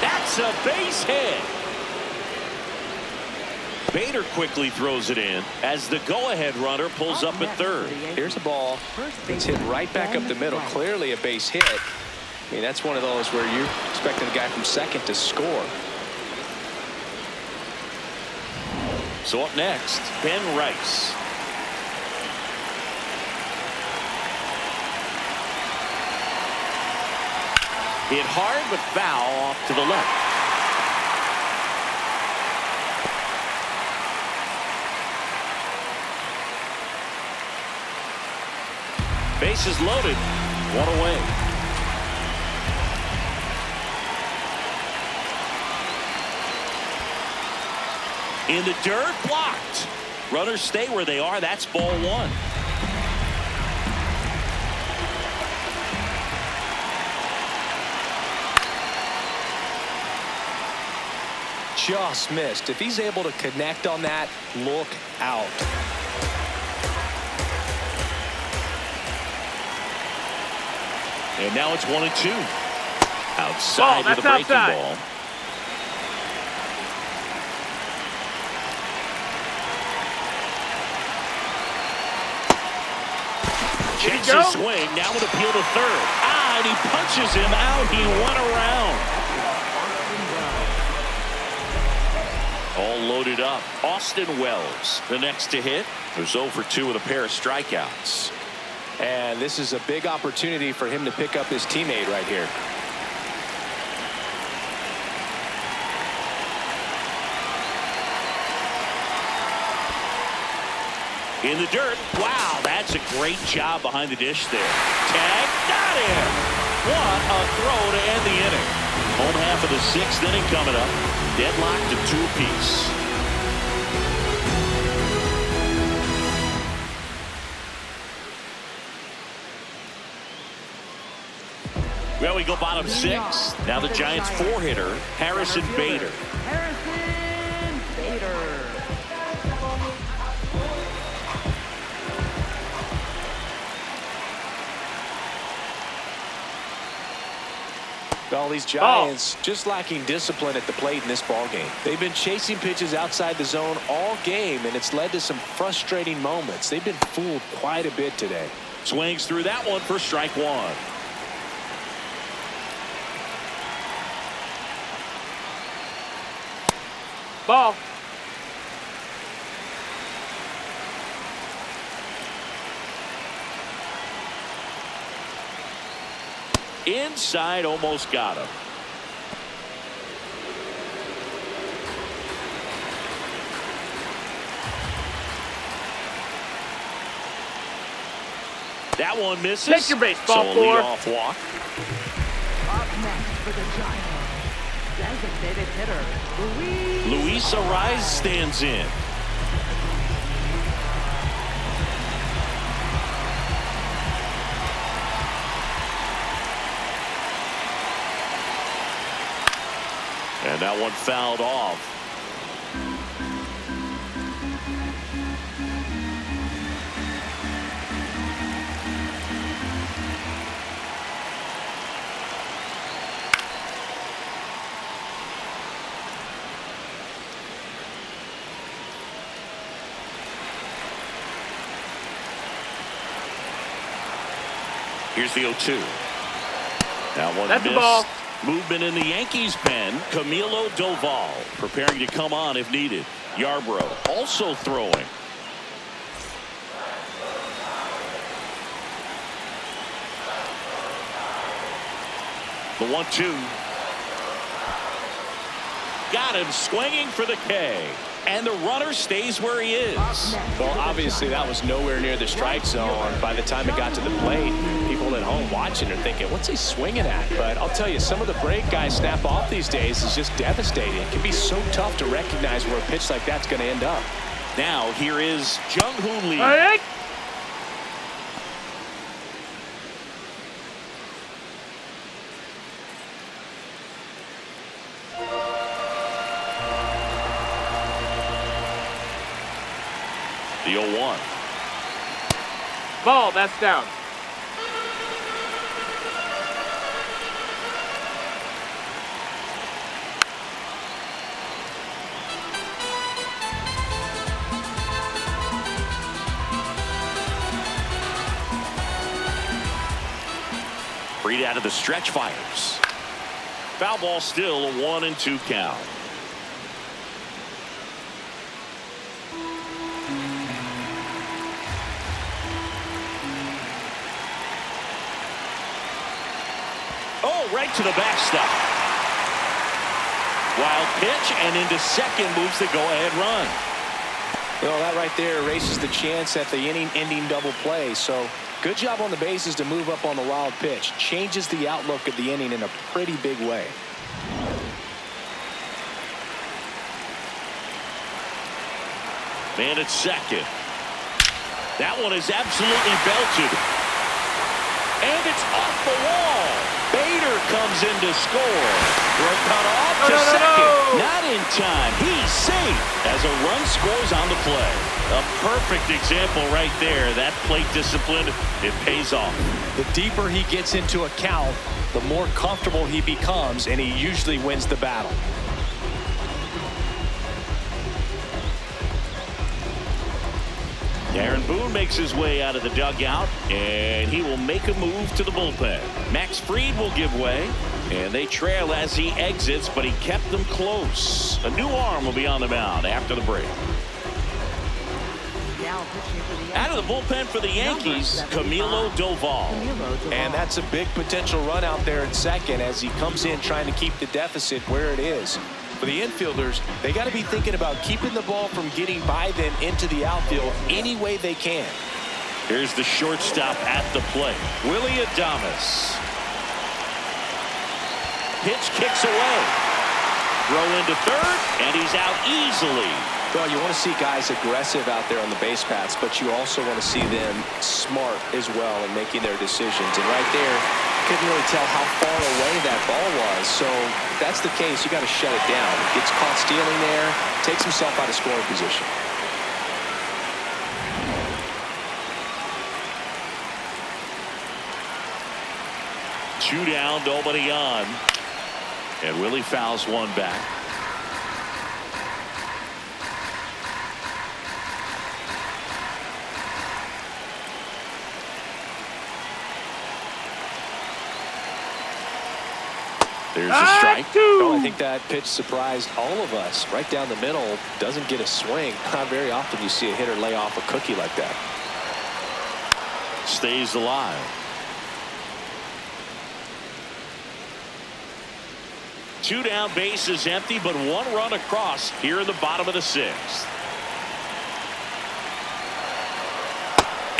That's a base hit. Bader quickly throws it in as the go-ahead runner pulls up at third. Here's a ball. It's hit right back up the middle. Clearly a base hit. I mean, that's one of those where you're expecting the guy from second to score. So up next, Ben Rice. Hit hard but foul off to the left. Bases loaded. One away. In the dirt, blocked. Runners stay where they are. That's ball one. Just missed. If he's able to connect on that, look out. And now it's 1-2. Outside with a breaking ball. Checks his swing. Now with appeal to third. And he punches him out. He went around. All loaded up. Austin Wells, the next to hit. There's 0 for 2 with a pair of strikeouts. And this is a big opportunity for him to pick up his teammate right here. In the dirt. Wow, that's a great job behind the dish there. Tag, got him. What a throw to end the inning. Home half of the 6th inning coming up. Deadlocked to 2 apiece. Well, we go bottom 6. Now the Giants 4-hitter, Harrison Bader. Harrison Bader. Well, these Giants just lacking discipline at the plate in this ball game. They've been chasing pitches outside the zone all game, and it's led to some frustrating moments. They've been fooled quite a bit today. Swings through that one for strike one. Ball. Inside, almost got him. That one misses. Take your base, ball so a four. leadoff walk. Up next for the Giants, designated hitter, Luis Arraez stands in. And that one fouled off. Here's the 0-2. That one That's the missed. ball. Movement in the Yankees pen. Camilo Doval preparing to come on if needed. Yarbrough also throwing. The 1-2. Got him swinging for the K. And the runner stays where he is. Well, obviously that was nowhere near the strike zone. By the time it got to the plate, people at home watching are thinking, what's he swinging at? But I'll tell you, some of the break guys snap off these days is just devastating. It can be so tough to recognize where a pitch like that's going to end up. Now here is Jung Hoe Lee. Hey. The 0-1. Ball, that's down. Freed out of the stretch, fires. Foul ball, still a 1-2 count. Oh, right to the backstop. Wild pitch, and into second moves the go-ahead run. Well, that right there erases the chance at the inning-ending double play. So good job on the bases to move up on the wild pitch. Changes the outlook of the inning in a pretty big way. Man at second. That one is absolutely belted. And it's off the wall. Bader comes in to score. Throw cut off to second. Not in time. He's safe as a run scores on the play. A perfect example right there. That plate discipline, it pays off. The deeper he gets into a count, the more comfortable he becomes, and he usually wins the battle. Aaron Boone makes his way out of the dugout, and he will make a move to the bullpen. Max Fried will give way, and they trail as he exits, but he kept them close. A new arm will be on the mound after the break. Out of the bullpen for the Yankees, Camilo Doval. And that's a big potential run out there at second as he comes in trying to keep the deficit where it is. For the infielders, they got to be thinking about keeping the ball from getting by them into the outfield any way they can. Here's the shortstop at the plate, Willy Adames. Pitch kicks away. Throw into third, and he's out easily. Well, you want to see guys aggressive out there on the base paths, but you also want to see them smart as well in making their decisions. And right there, couldn't really tell how far away that ball was. So if that's the case, you got to shut it down. Gets caught stealing there, takes himself out of scoring position. Two down, nobody on. And Willie fouls one back. There's a strike. Oh, I think that pitch surprised all of us. Right down the middle, doesn't get a swing. Not very often you see a hitter lay off a cookie like that. Stays alive. Two down, bases empty, but one run across here in the bottom of the sixth.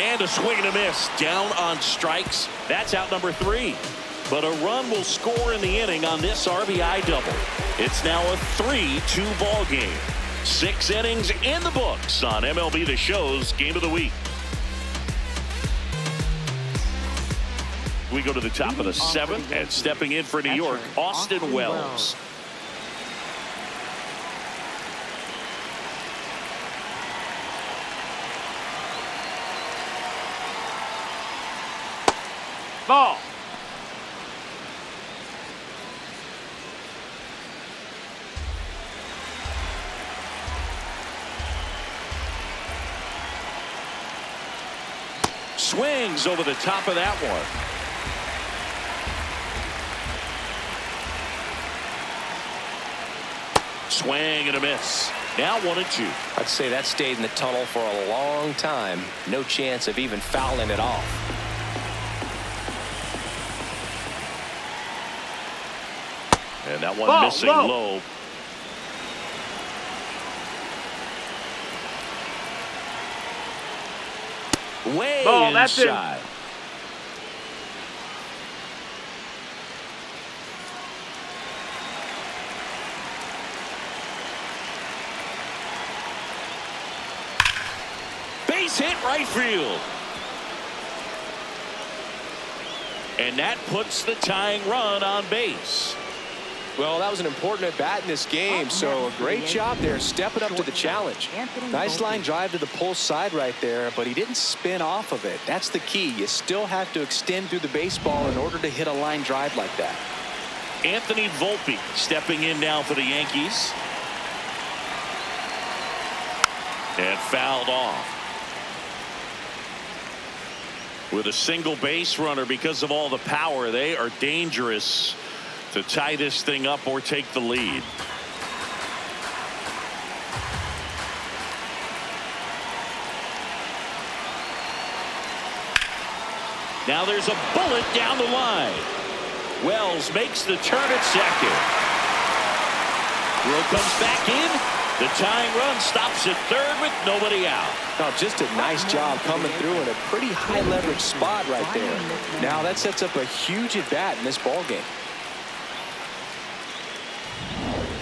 And a swing and a miss. Down on strikes. That's out number 3. But a run will score in the inning on this RBI double. It's now a 3-2 ball game. 6 innings in the books on MLB The Show's Game of the Week. We go to the top of the 7th, and stepping in for New York, Austin Wells. Ball. Swings over the top of that one. Swing and a miss. Now 1-2. I'd say that stayed in the tunnel for a long time. No chance of even fouling it off. And that one missing low. Way inside. Base hit right field. And that puts the tying run on base. Well, that was an important at-bat in this game, so a great job there stepping up to the challenge. Nice line drive to the pull side right there, but he didn't spin off of it. That's the key. You still have to extend through the baseball in order to hit a line drive like that. Anthony Volpe stepping in now for the Yankees. And fouled off. With a single base runner, because of all the power, they are dangerous to tie this thing up or take the lead. Now there's a bullet down the line. Wells makes the turn at second. Will comes back in. The tying run stops at third with nobody out. Oh, just a nice job coming through in a pretty high leverage spot right there. Now that sets up a huge at bat in this ball game.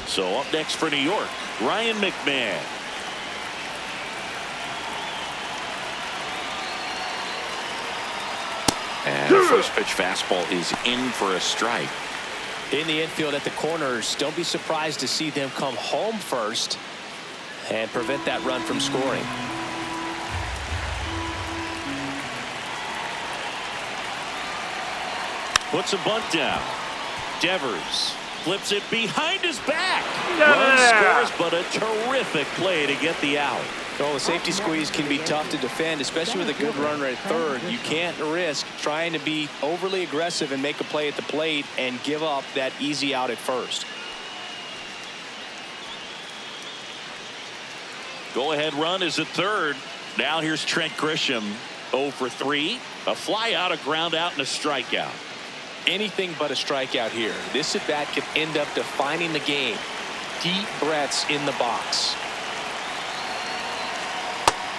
So up next for New York, Ryan McMahon. And the first pitch fastball is in for a strike. In the infield at the corners, don't be surprised to see them come home first and prevent that run from scoring. Puts a bunt down. Devers flips it behind his back. Run scores, but a terrific play to get the out. Well, the safety squeeze can be tough to defend, especially with a good runner at third. You can't risk trying to be overly aggressive and make a play at the plate and give up that easy out at first. Go-ahead run is at third. Now here's Trent Grisham, 0 for 3. A fly out, a ground out, and a strikeout. Anything but a strikeout here. This at bat could end up defining the game. Deep breaths in the box.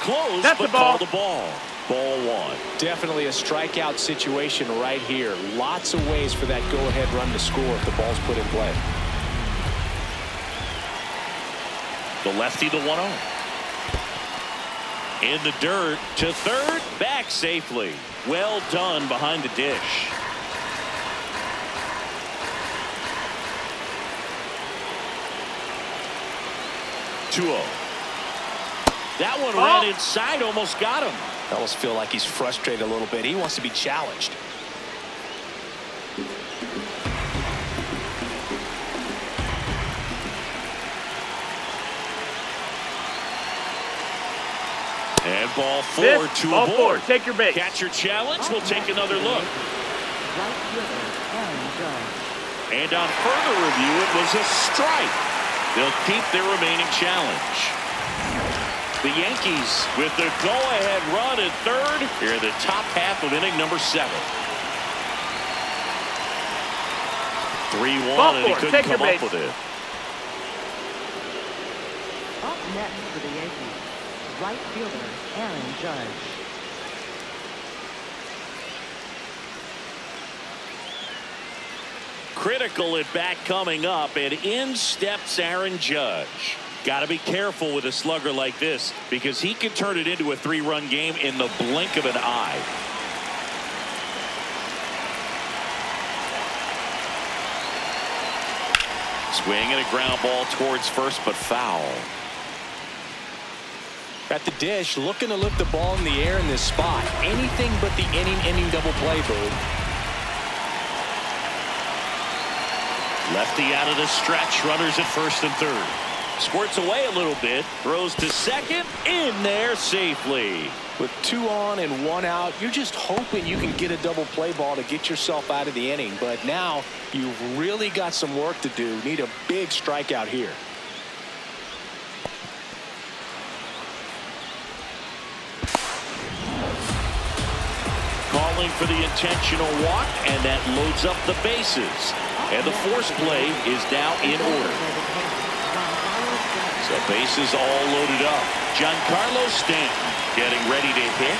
Close, That's but the ball. called the ball. Ball 1. Definitely a strikeout situation right here. Lots of ways for that go-ahead run to score if the ball's put in play. The lefty to 1-0. In the dirt to third, back safely. Well done behind the dish. That one ran inside, almost got him. I almost feel like he's frustrated a little bit. He wants to be challenged. And ball 4 to ball aboard. 4. Take your base. Catcher challenge. We'll take another look. And on further review, it was a strike. They'll keep their remaining challenge. The Yankees with the go-ahead run at third here in the top half of inning number 7. 3-1, and he couldn't come up with it. Up next for the Yankees, right fielder Aaron Judge. Critical at bat coming up, and in steps Aaron Judge. Got to be careful with a slugger like this because he can turn it into a 3-run game in the blink of an eye. Swing and a ground ball towards first, but foul. At the dish, looking to lift the ball in the air in this spot. Anything but the inning double play, Boone. Lefty out of the stretch, runners at first and third. Squirts away a little bit, throws to second, in there safely. With 2 on and 1 out, you're just hoping you can get a double play ball to get yourself out of the inning. But now you've really got some work to do. Need a big strikeout here. for the intentional walk, and that loads up the bases. And the force play is now in order. So bases all loaded up. Giancarlo Stanton getting ready to hit.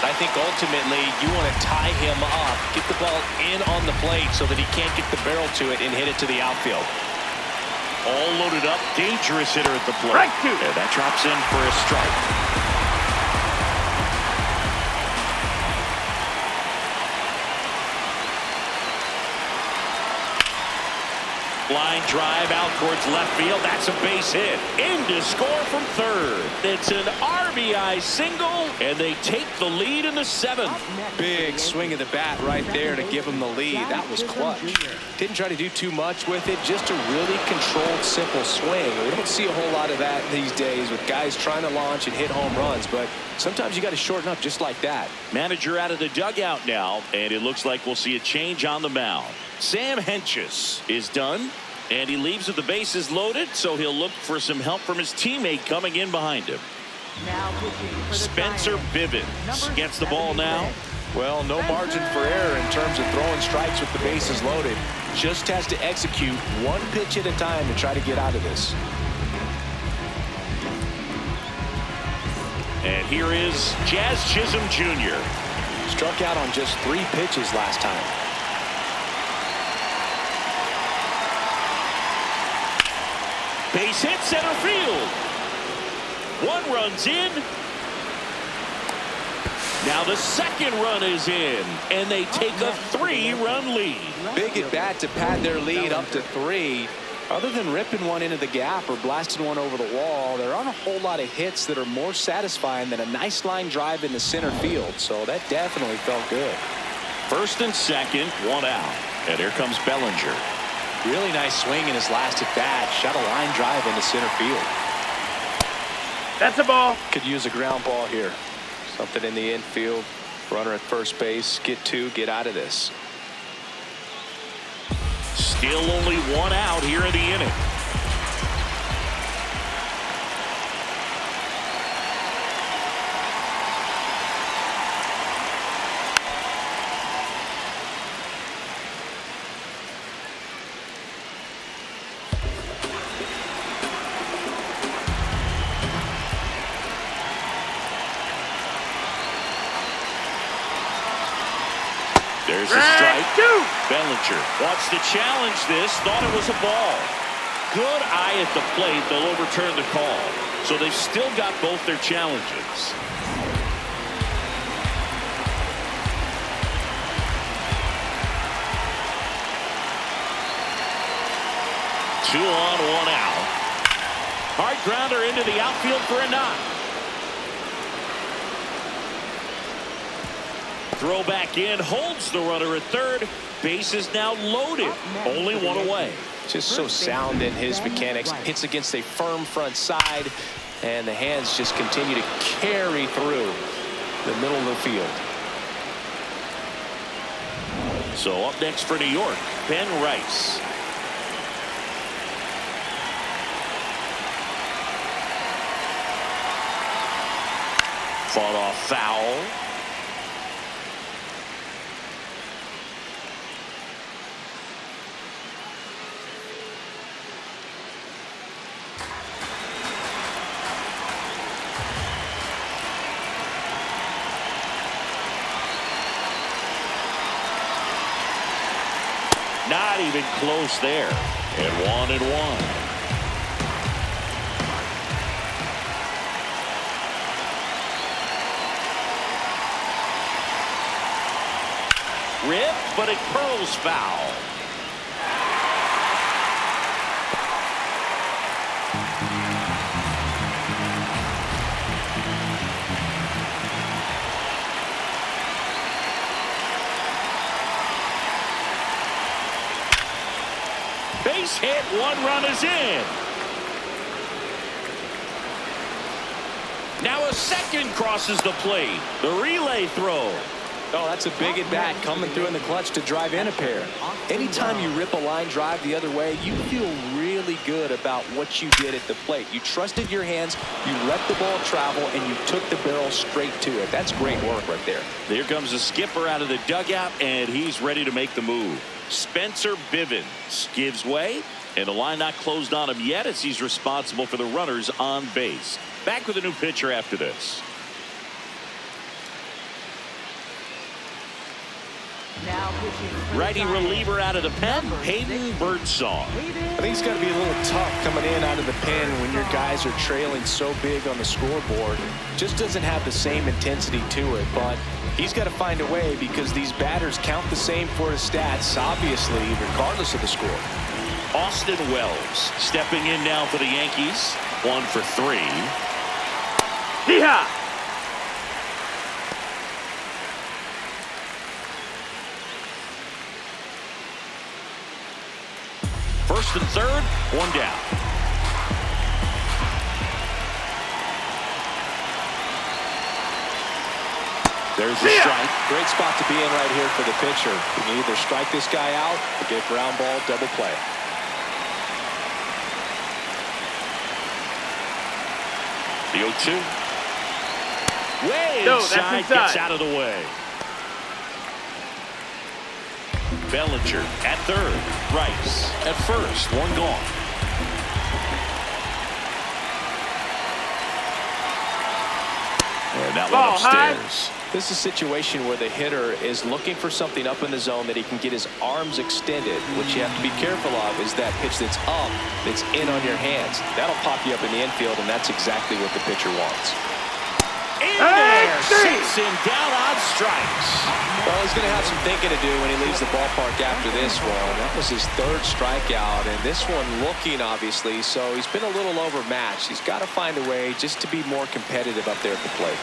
I think ultimately you want to tie him up, get the ball in on the plate so that he can't get the barrel to it and hit it to the outfield. All loaded up, dangerous hitter at the plate. Strike two. And that drops in for a strike. Line drive out towards left field. That's a base hit. In to score from third. It's an RBI single, and they take the lead in the seventh. Big swing of the bat right there to give him the lead. That was clutch. Didn't try to do too much with it. Just a really controlled, simple swing. We don't see a whole lot of that these days with guys trying to launch and hit home runs, but sometimes you got to shorten up just like that. Manager out of the dugout now, and it looks like we'll see a change on the mound. Sam Hentges is done, and he leaves with the bases loaded, so he'll look for some help from his teammate coming in behind him. Spencer Bivens gets the ball now. Well, no margin for error in terms of throwing strikes with the bases loaded. Just has to execute one pitch at a time to try to get out of this. And here is Jazz Chisholm Jr. Struck out on just 3 pitches last time. Base hit center field. 1 run's in. Now the second run is in, and they take a 3-run lead. Big at bat to pad their lead up to 3. Other than ripping one into the gap or blasting one over the wall, there aren't a whole lot of hits that are more satisfying than a nice line drive in the center field. So that definitely felt good. First and second, 1 out. And here comes Bellinger. Really nice swing in his last at bat. Shot a line drive into center field. That's a ball. Could use a ground ball here. Something in the infield. Runner at first base. Get 2. Get out of this. Still only 1 out here in the inning. There's a strike. Bellinger wants to challenge this. Thought it was a ball. Good eye at the plate. They'll overturn the call. So they've still got both their challenges. Two on, 1 out. Hard grounder into the outfield for a knock. Throw back in, holds the runner at third. Base is now loaded. Only 1 away. Just so sound in his mechanics. Hits against a firm front side, and the hands just continue to carry through the middle of the field. So up next for New York, Ben Rice. Fought off foul. Not even close there. And 1-1. Rip, but it curls foul. Base hit, 1 run is in. Now a second crosses the plate. The relay throw. Oh, that's a big at bat coming through in the clutch to drive in a pair. Anytime you rip a line drive the other way, you feel really really good about what you did at the plate. You trusted your hands, you let the ball travel, and you took the barrel straight to it. That's great work right there. Here comes the skipper out of the dugout, and he's ready to make the move. Spencer Bivens gives way, and the line not closed on him yet as he's responsible for the runners on base. Back with a new pitcher after this. Now pitching for the Righty Giants, reliever out of the pen, Hayden Birdsong. I think it's got to be a little tough coming in out of the pen when your guys are trailing so big on the scoreboard. Just doesn't have the same intensity to it, but he's got to find a way because these batters count the same for his stats, obviously, regardless of the score. Austin Wells stepping in now for the Yankees. 1 for 3. Hee-haw! First and third, 1 down. There's the strike. Great spot to be in right here for the pitcher. You can either strike this guy out or get ground ball, double play. The 0-2. Way No, that's inside, inside. gets out of the way. Bellinger at third. Rice at first. 1 gone. And that Ball one high. upstairs. This is a situation where the hitter is looking for something up in the zone that he can get his arms extended. What you have to be careful of is that pitch that's up, that's in on your hands. That'll pop you up in the infield, and that's exactly what the pitcher wants. In there, sits him down on strikes. Well, he's going to have some thinking to do when he leaves the ballpark after this one. That was his 3rd strikeout, and this one looking, obviously, so he's been a little overmatched. He's got to find a way just to be more competitive up there at the plate.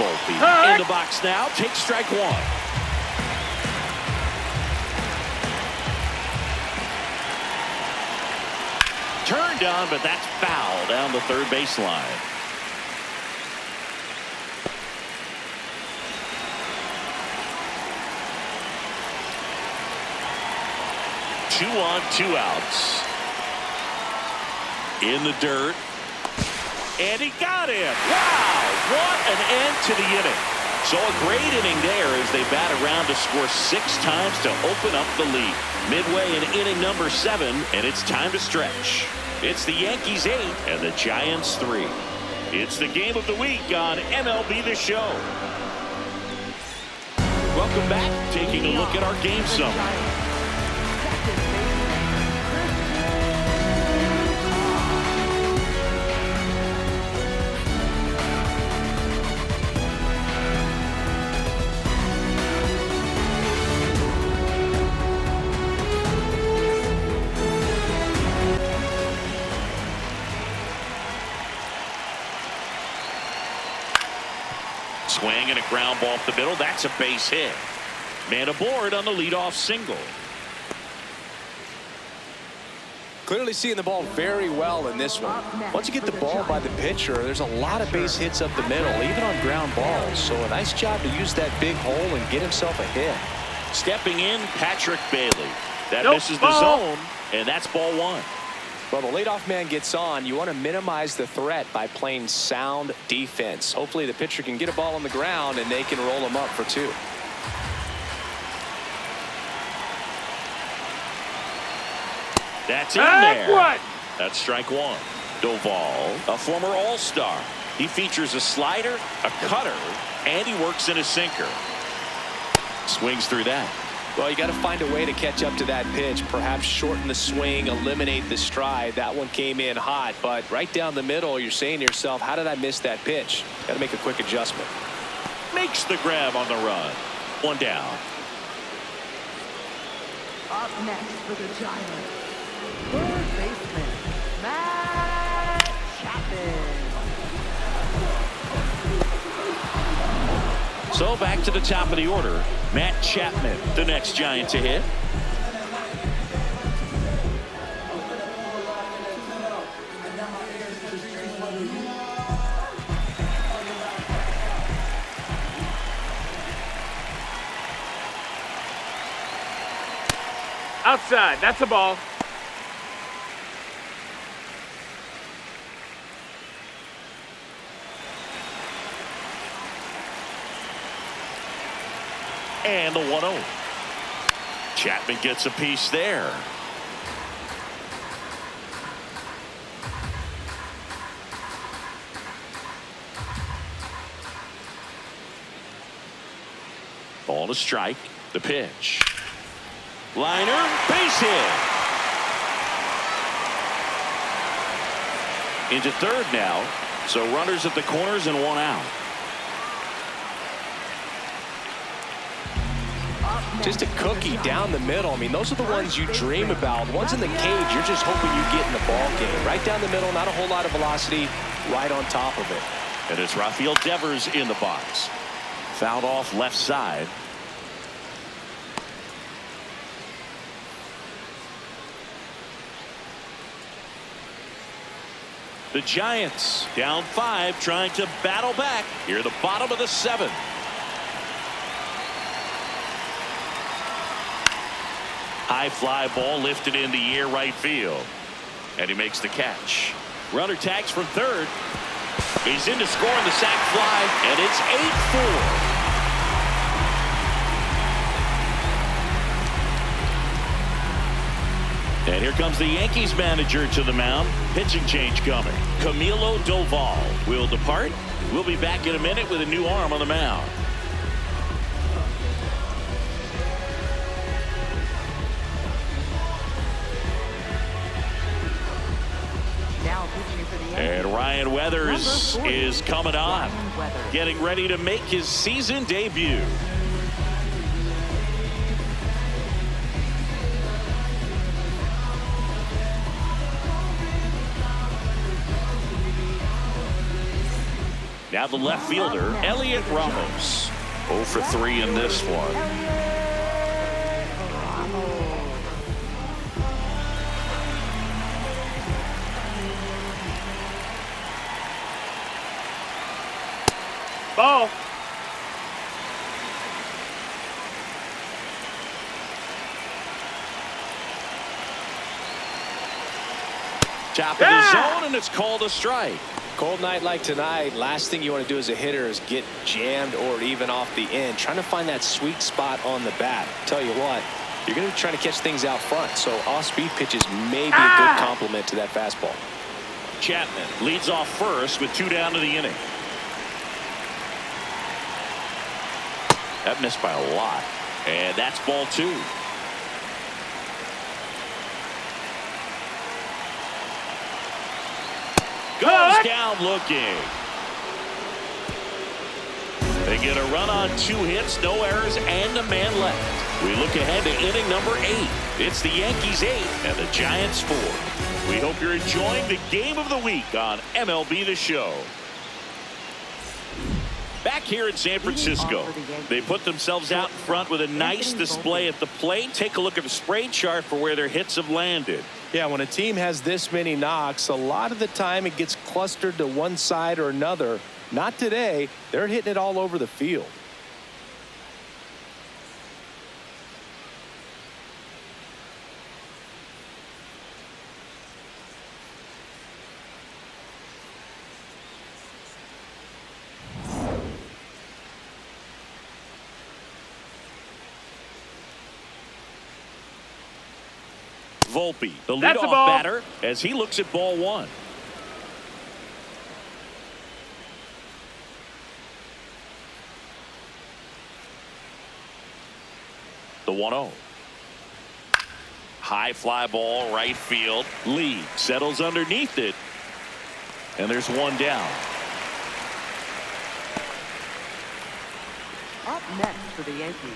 Volpe in the box now. Takes strike 1. Turned on, but that's foul down the third baseline. Two on, 2 outs. In the dirt. And he got him. Wow, what an end to the inning. So a great inning there as they bat around to score 6 times to open up the lead. Midway in inning number 7, and it's time to stretch. It's the Yankees 8 and the Giants 3. It's the game of the week on MLB The Show. Welcome back. Taking a look at our game summary. Swing and a ground ball up the middle. That's a base hit. Man aboard on the leadoff single. Clearly seeing the ball very well in this one. Once you get the ball by the pitcher, there's a lot of base hits up the middle, even on ground balls. So a nice job to use that big hole and get himself a hit. Stepping in, Patrick Bailey. That Nope, misses the ball. zone, and that's ball 1. Well, the leadoff man gets on. You want to minimize the threat by playing sound defense. Hopefully the pitcher can get a ball on the ground and they can roll him up for 2. That's in there. What? That's strike 1. Doval, a former All-Star. He features a slider, a cutter, and he works in a sinker. Swings through that. Well, you got to find a way to catch up to that pitch. Perhaps shorten the swing, eliminate the stride. That one came in hot, but right down the middle, you're saying to yourself, how did I miss that pitch? Got to make a quick adjustment. Makes the grab on the run. 1 down. Up next for the Giants, 3rd baseman, Matt Chapman. So back to the top of the order. Matt Chapman, the next Giant to hit. Outside. That's a ball. And the 1-0. Chapman gets a piece there. Ball to strike. The pitch. Liner. Base hit. Into third now. So runners at the corners and one out. Just a cookie down the middle. I mean, those are the ones you dream about. The ones in the cage, you're just hoping you get in the ball game. Right down the middle, not a whole lot of velocity, right on top of it. And it's Rafael Devers in the box. Fouled off left side. The Giants down 5, trying to battle back here at the bottom of the 7th. High fly ball lifted in the air right field. And he makes the catch. Runner tags from third. He's in to score on the sac fly, and it's 8-4. And here comes the Yankees manager to the mound. Pitching change coming. Camilo Doval will depart. We'll be back in a minute with a new arm on the mound. And Ryan Weathers is coming on, getting ready to make his season debut. Now the left fielder, Heliot Ramos. 0 for 3 in this one. Ball. Top of the zone, and it's called a strike. Cold night like tonight, last thing you want to do as a hitter is get jammed or even off the end. Trying to find that sweet spot on the bat. Tell you what, you're going to be trying to catch things out front, so off-speed pitches may be a good complement to that fastball. Chapman leads off first with 2 down to the inning. That missed by a lot. And that's ball 2. Goes down looking. They get a run on 2 hits, no errors, and a man left. We look ahead to inning number 8. It's the Yankees 8 and the Giants 4. We hope you're enjoying the game of the week on MLB The Show. Back here in San Francisco, they put themselves out in front with a nice display at the plate. Take a look at the spray chart for where their hits have landed. Yeah, when a team has this many knocks, a lot of the time it gets clustered to one side or another. Not today. They're hitting it all over the field. Volpe, the leadoff batter, as he looks at ball 1. The 1-0. High fly ball, right field. Lee settles underneath it. And there's 1 down. Up next for the Yankees,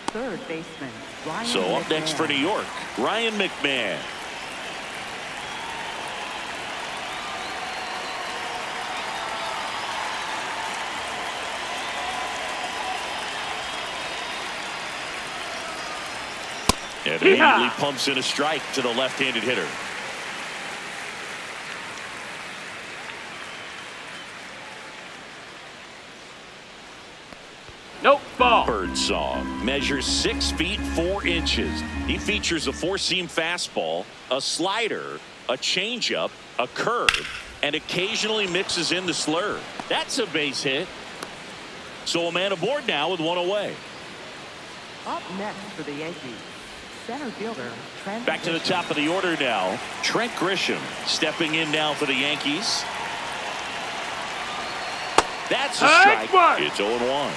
third baseman, Ryan So up McMahon. next for New York, Ryan McMahon. And immediately pumps in a strike to the left-handed hitter. Nope, ball. Birdsong measures 6 feet 4 inches. He features a 4-seam fastball, a slider, a changeup, a curve, and occasionally mixes in the slurve. That's a base hit. So a man aboard now with 1 away. Up next for the Yankees, center fielder Trent. Back to the top of the order now. Trent Grisham stepping in now for the Yankees. That's a strike. It's 0-1.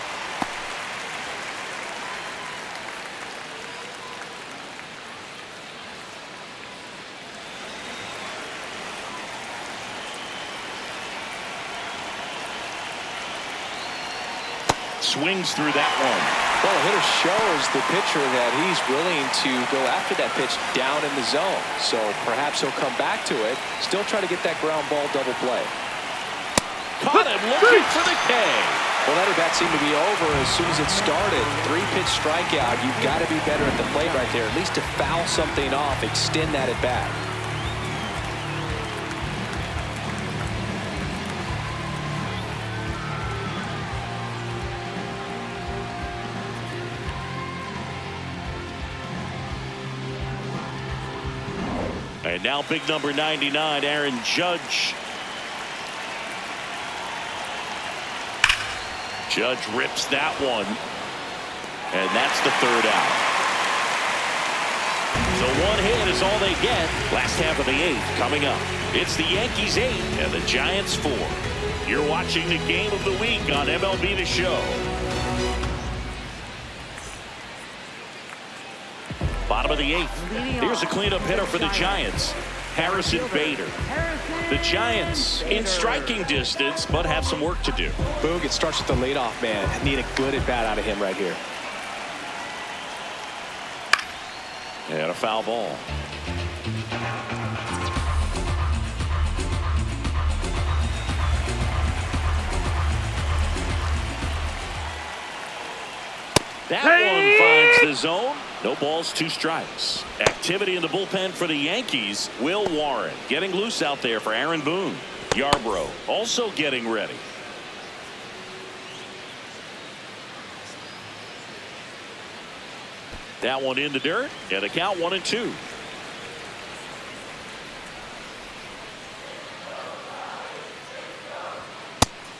Swings through that one. Well, the hitter shows the pitcher that he's willing to go after that pitch down in the zone. So perhaps he'll come back to it. Still try to get that ground ball double play. Caught him looking for the K. Well, that at bat seemed to be over as soon as it started. 3-pitch strikeout. You've got to be better at the plate right there. At least to foul something off, extend that at bat. And now big number 99, Aaron Judge. Judge rips that one. And that's the 3rd out. So 1 hit is all they get. Last half of the 8th coming up. It's the Yankees 8 and the Giants 4. You're watching the game of the week on MLB The Show. Bottom of the 8th. Here's a cleanup hitter for the Giants, Harrison Bader. The Giants in striking distance, but have some work to do. Boone, it starts with the leadoff man. Need a good at bat out of him right here. And a foul ball. That one finds the zone. No balls, 2 strikes. Activity in the bullpen for the Yankees. Will Warren getting loose out there for Aaron Boone. Yarbrough also getting ready. That one in the dirt, and a count 1-2.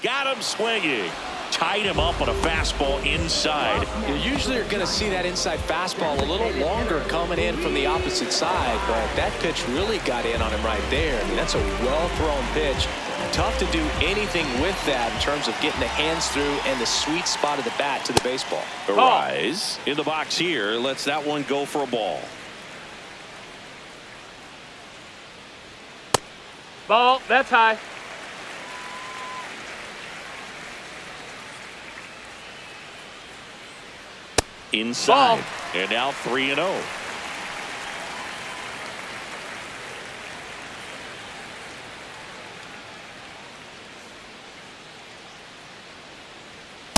Got him swinging. Tied him up on a fastball inside. You usually are going to see that inside fastball a little longer coming in from the opposite side, but that pitch really got in on him right there. I mean, that's a well-thrown pitch. Tough to do anything with that in terms of getting the hands through and the sweet spot of the bat to the baseball. Arraez in the box here lets that one go for a ball. Ball, that's high. Inside. Ball. And now 3-0.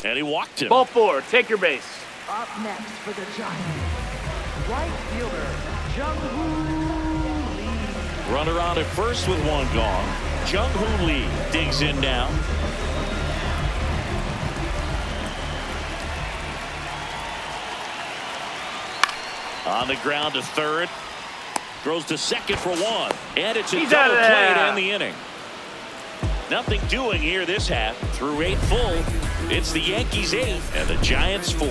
And he walked him. Ball 4. Take your base. Up next for the Giants, right fielder Jung Hoe Lee. Runner on at first with 1 gone. Jung Hoe Lee digs in now. On the ground to 3rd. Throws to 2nd for 1. And it's a double play to end the inning. Nothing doing here this half. Through 8 full. It's the Yankees 8 and the Giants 4.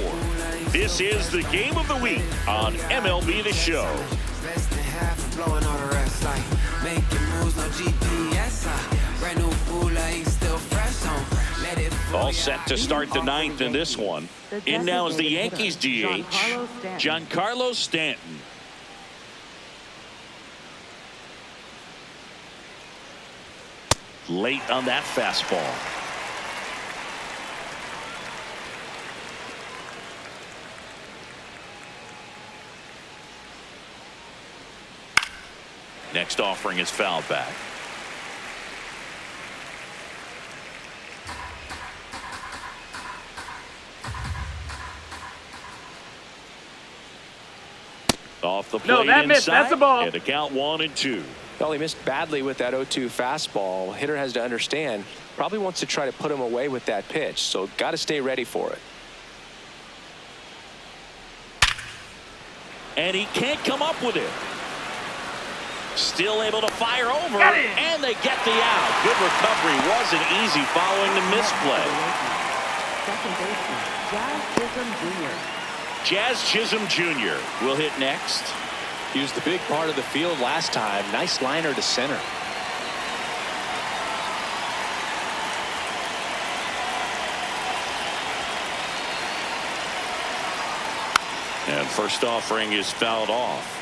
This is the game of the week on MLB The Show. All set to start the 9th in this one. In now is the Yankees DH, Giancarlo Stanton. Late on that fastball. Next offering is fouled back. Off the plate no, that inside, missed. That's a ball. And a count 1-2. Well, he missed badly with that 0-2 fastball. Hitter has to understand, probably wants to try to put him away with that pitch, so got to stay ready for it. and he can't come up with it. Still able to fire over, Got it. and they get the out. Good recovery. Wasn't easy following the misplay. Second baseman, Jazz Chisholm Jr. Jazz Chisholm Jr. will hit next. He was the big part of the field last time. Nice liner to center. And first offering is fouled off.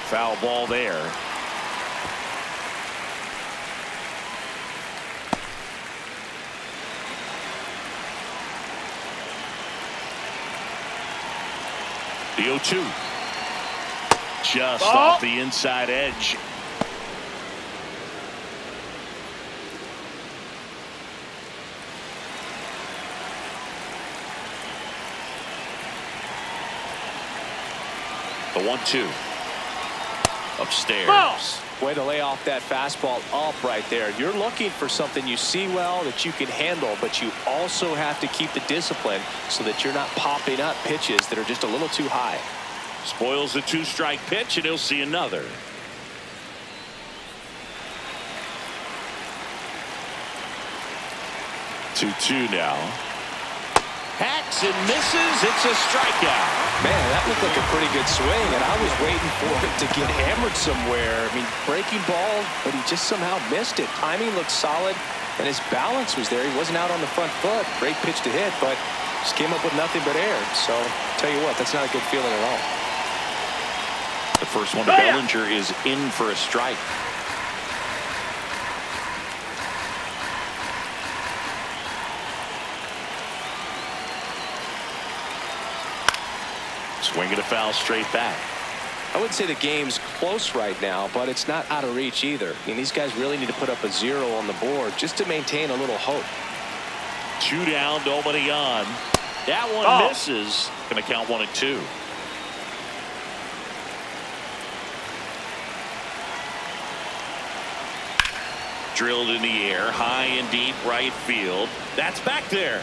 Foul ball there. The 0-2. Just Ball. off the inside edge. The 1-2. Upstairs. Ball. Way to lay off that fastball up right there. You're looking for something you see well that you can handle, but you also have to keep the discipline so that you're not popping up pitches that are just a little too high. Spoils the 2-strike pitch, and he'll see another. 2-2 now. Hacks and misses. It's a strikeout. Man, that looked like a pretty good swing, and I was waiting for it to get hammered somewhere. I mean, breaking ball, but he just somehow missed it. Timing looked solid, and his balance was there. He wasn't out on the front foot. Great pitch to hit, but just came up with nothing but air. So, tell you what, that's not a good feeling at all. The first one to Bellinger is in for a strike. Swing and a foul straight back. I wouldn't say the game's close right now, but it's not out of reach either. I mean, these guys really need to put up a 0 on the board just to maintain a little hope. 2 down, nobody on. That one misses. Going to count 1-2. Drilled in the air, high and deep right field. That's back there.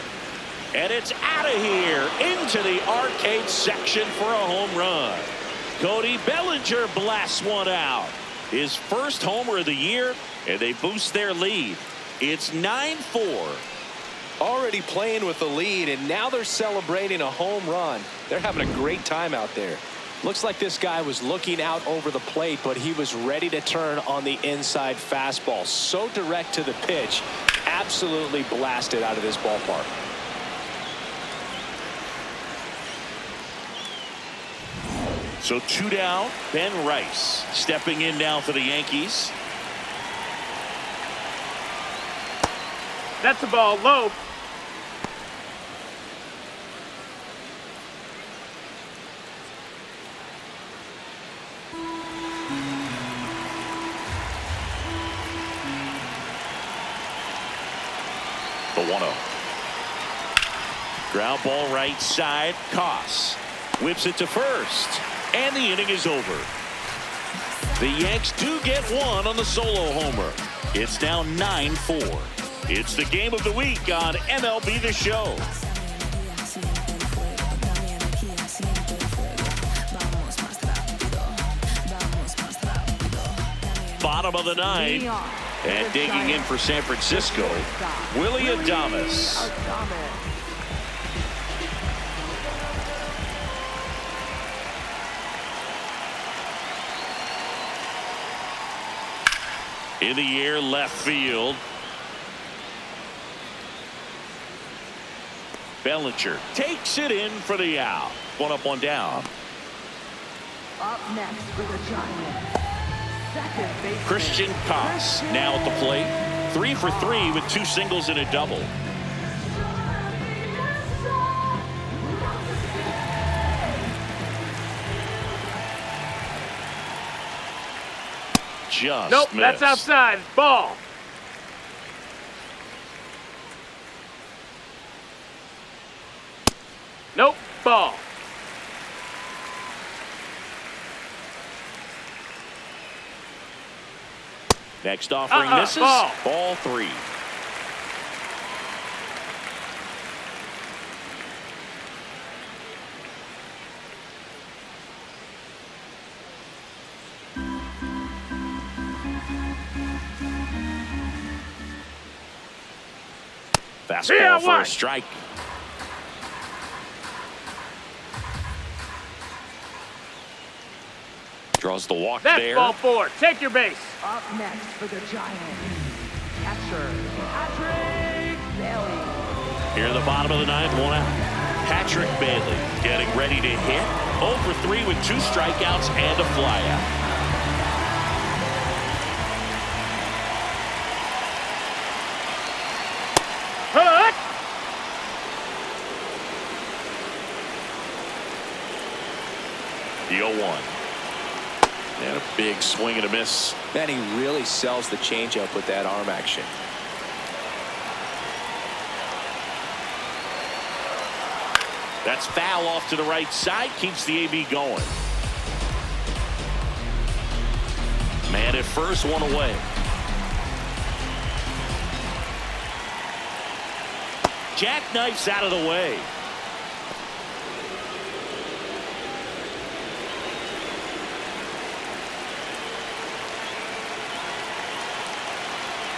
And it's out of here into the arcade section for a home run. Cody Bellinger blasts one out. His first homer of the year, and they boost their lead. It's 9-4. Already playing with the lead, and now they're celebrating a home run. They're having a great time out there. Looks like this guy was looking out over the plate, but he was ready to turn on the inside fastball. So direct to the pitch. Absolutely blasted out of this ballpark. So 2 down, Ben Rice stepping in now for the Yankees. That's the ball low. The 1-0. Ground ball right side. Koss whips it to first. And the inning is over. The Yanks do get one on the solo homer. It's now 9-4. It's the game of the week on MLB The Show. Bottom of the ninth. And digging in for San Francisco, Willy Adames. In the air, left field. Bellinger takes it in for the out. 1 up, 1 down. Up next for the Giants, second baseman, Christian Koss now at the plate. 3 for 3 with 2 singles and a double. Just Nope, missed. that's outside. Ball. Nope, ball. Next offering misses. Ball 3. Fastball for a strike. Draws the walk That's there. ball 4. Take your base. Up next for the Giants, catcher Patrick Bailey. Here in the bottom of the 9th, 1 out. Patrick Bailey getting ready to hit. 0 for 3 with 2 strikeouts and a flyout. Hook. The 0-1. And a big swing and a miss. Man, he really sells the changeup with that arm action. That's foul off to the right side. Keeps the AB going. Man at first, 1 away. Jackknifes out of the way.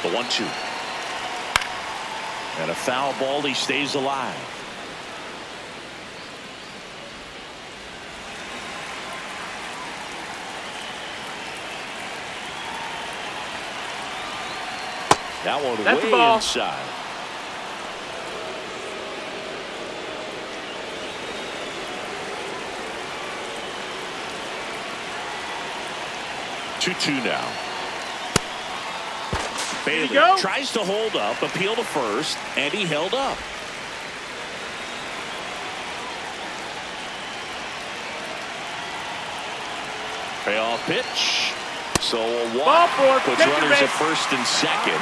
The 1-2. And a foul ball. He stays alive. That one That's way the ball. inside. Two now. Bailey tries to hold up, appeal to first, and he held up. Payoff pitch. So a walk puts runners at first and second.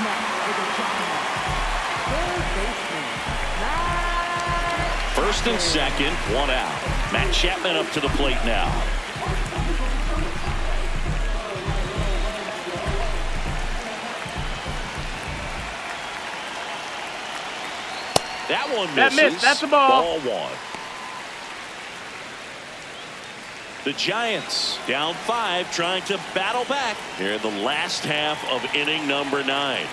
First and second, 1 out. Matt Chapman up to the plate now. That one misses. That missed. That's a ball. Ball 1. The Giants down 5, trying to battle back here in the last half of inning number 9.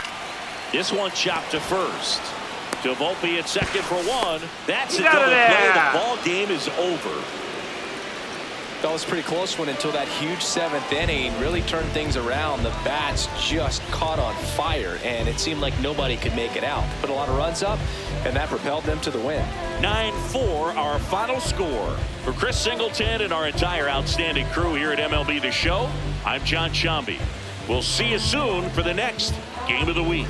This one chopped to first. To Volpe at second for 1. That's a double play. The ball game is over. That was a pretty close one until that huge 7th inning really turned things around. The bats just caught on fire, and it seemed like nobody could make it out. Put a lot of runs up, and that propelled them to the win. 9-4, our final score. For Chris Singleton and our entire outstanding crew here at MLB The Show, I'm John Chambi. We'll see you soon for the next Game of the Week.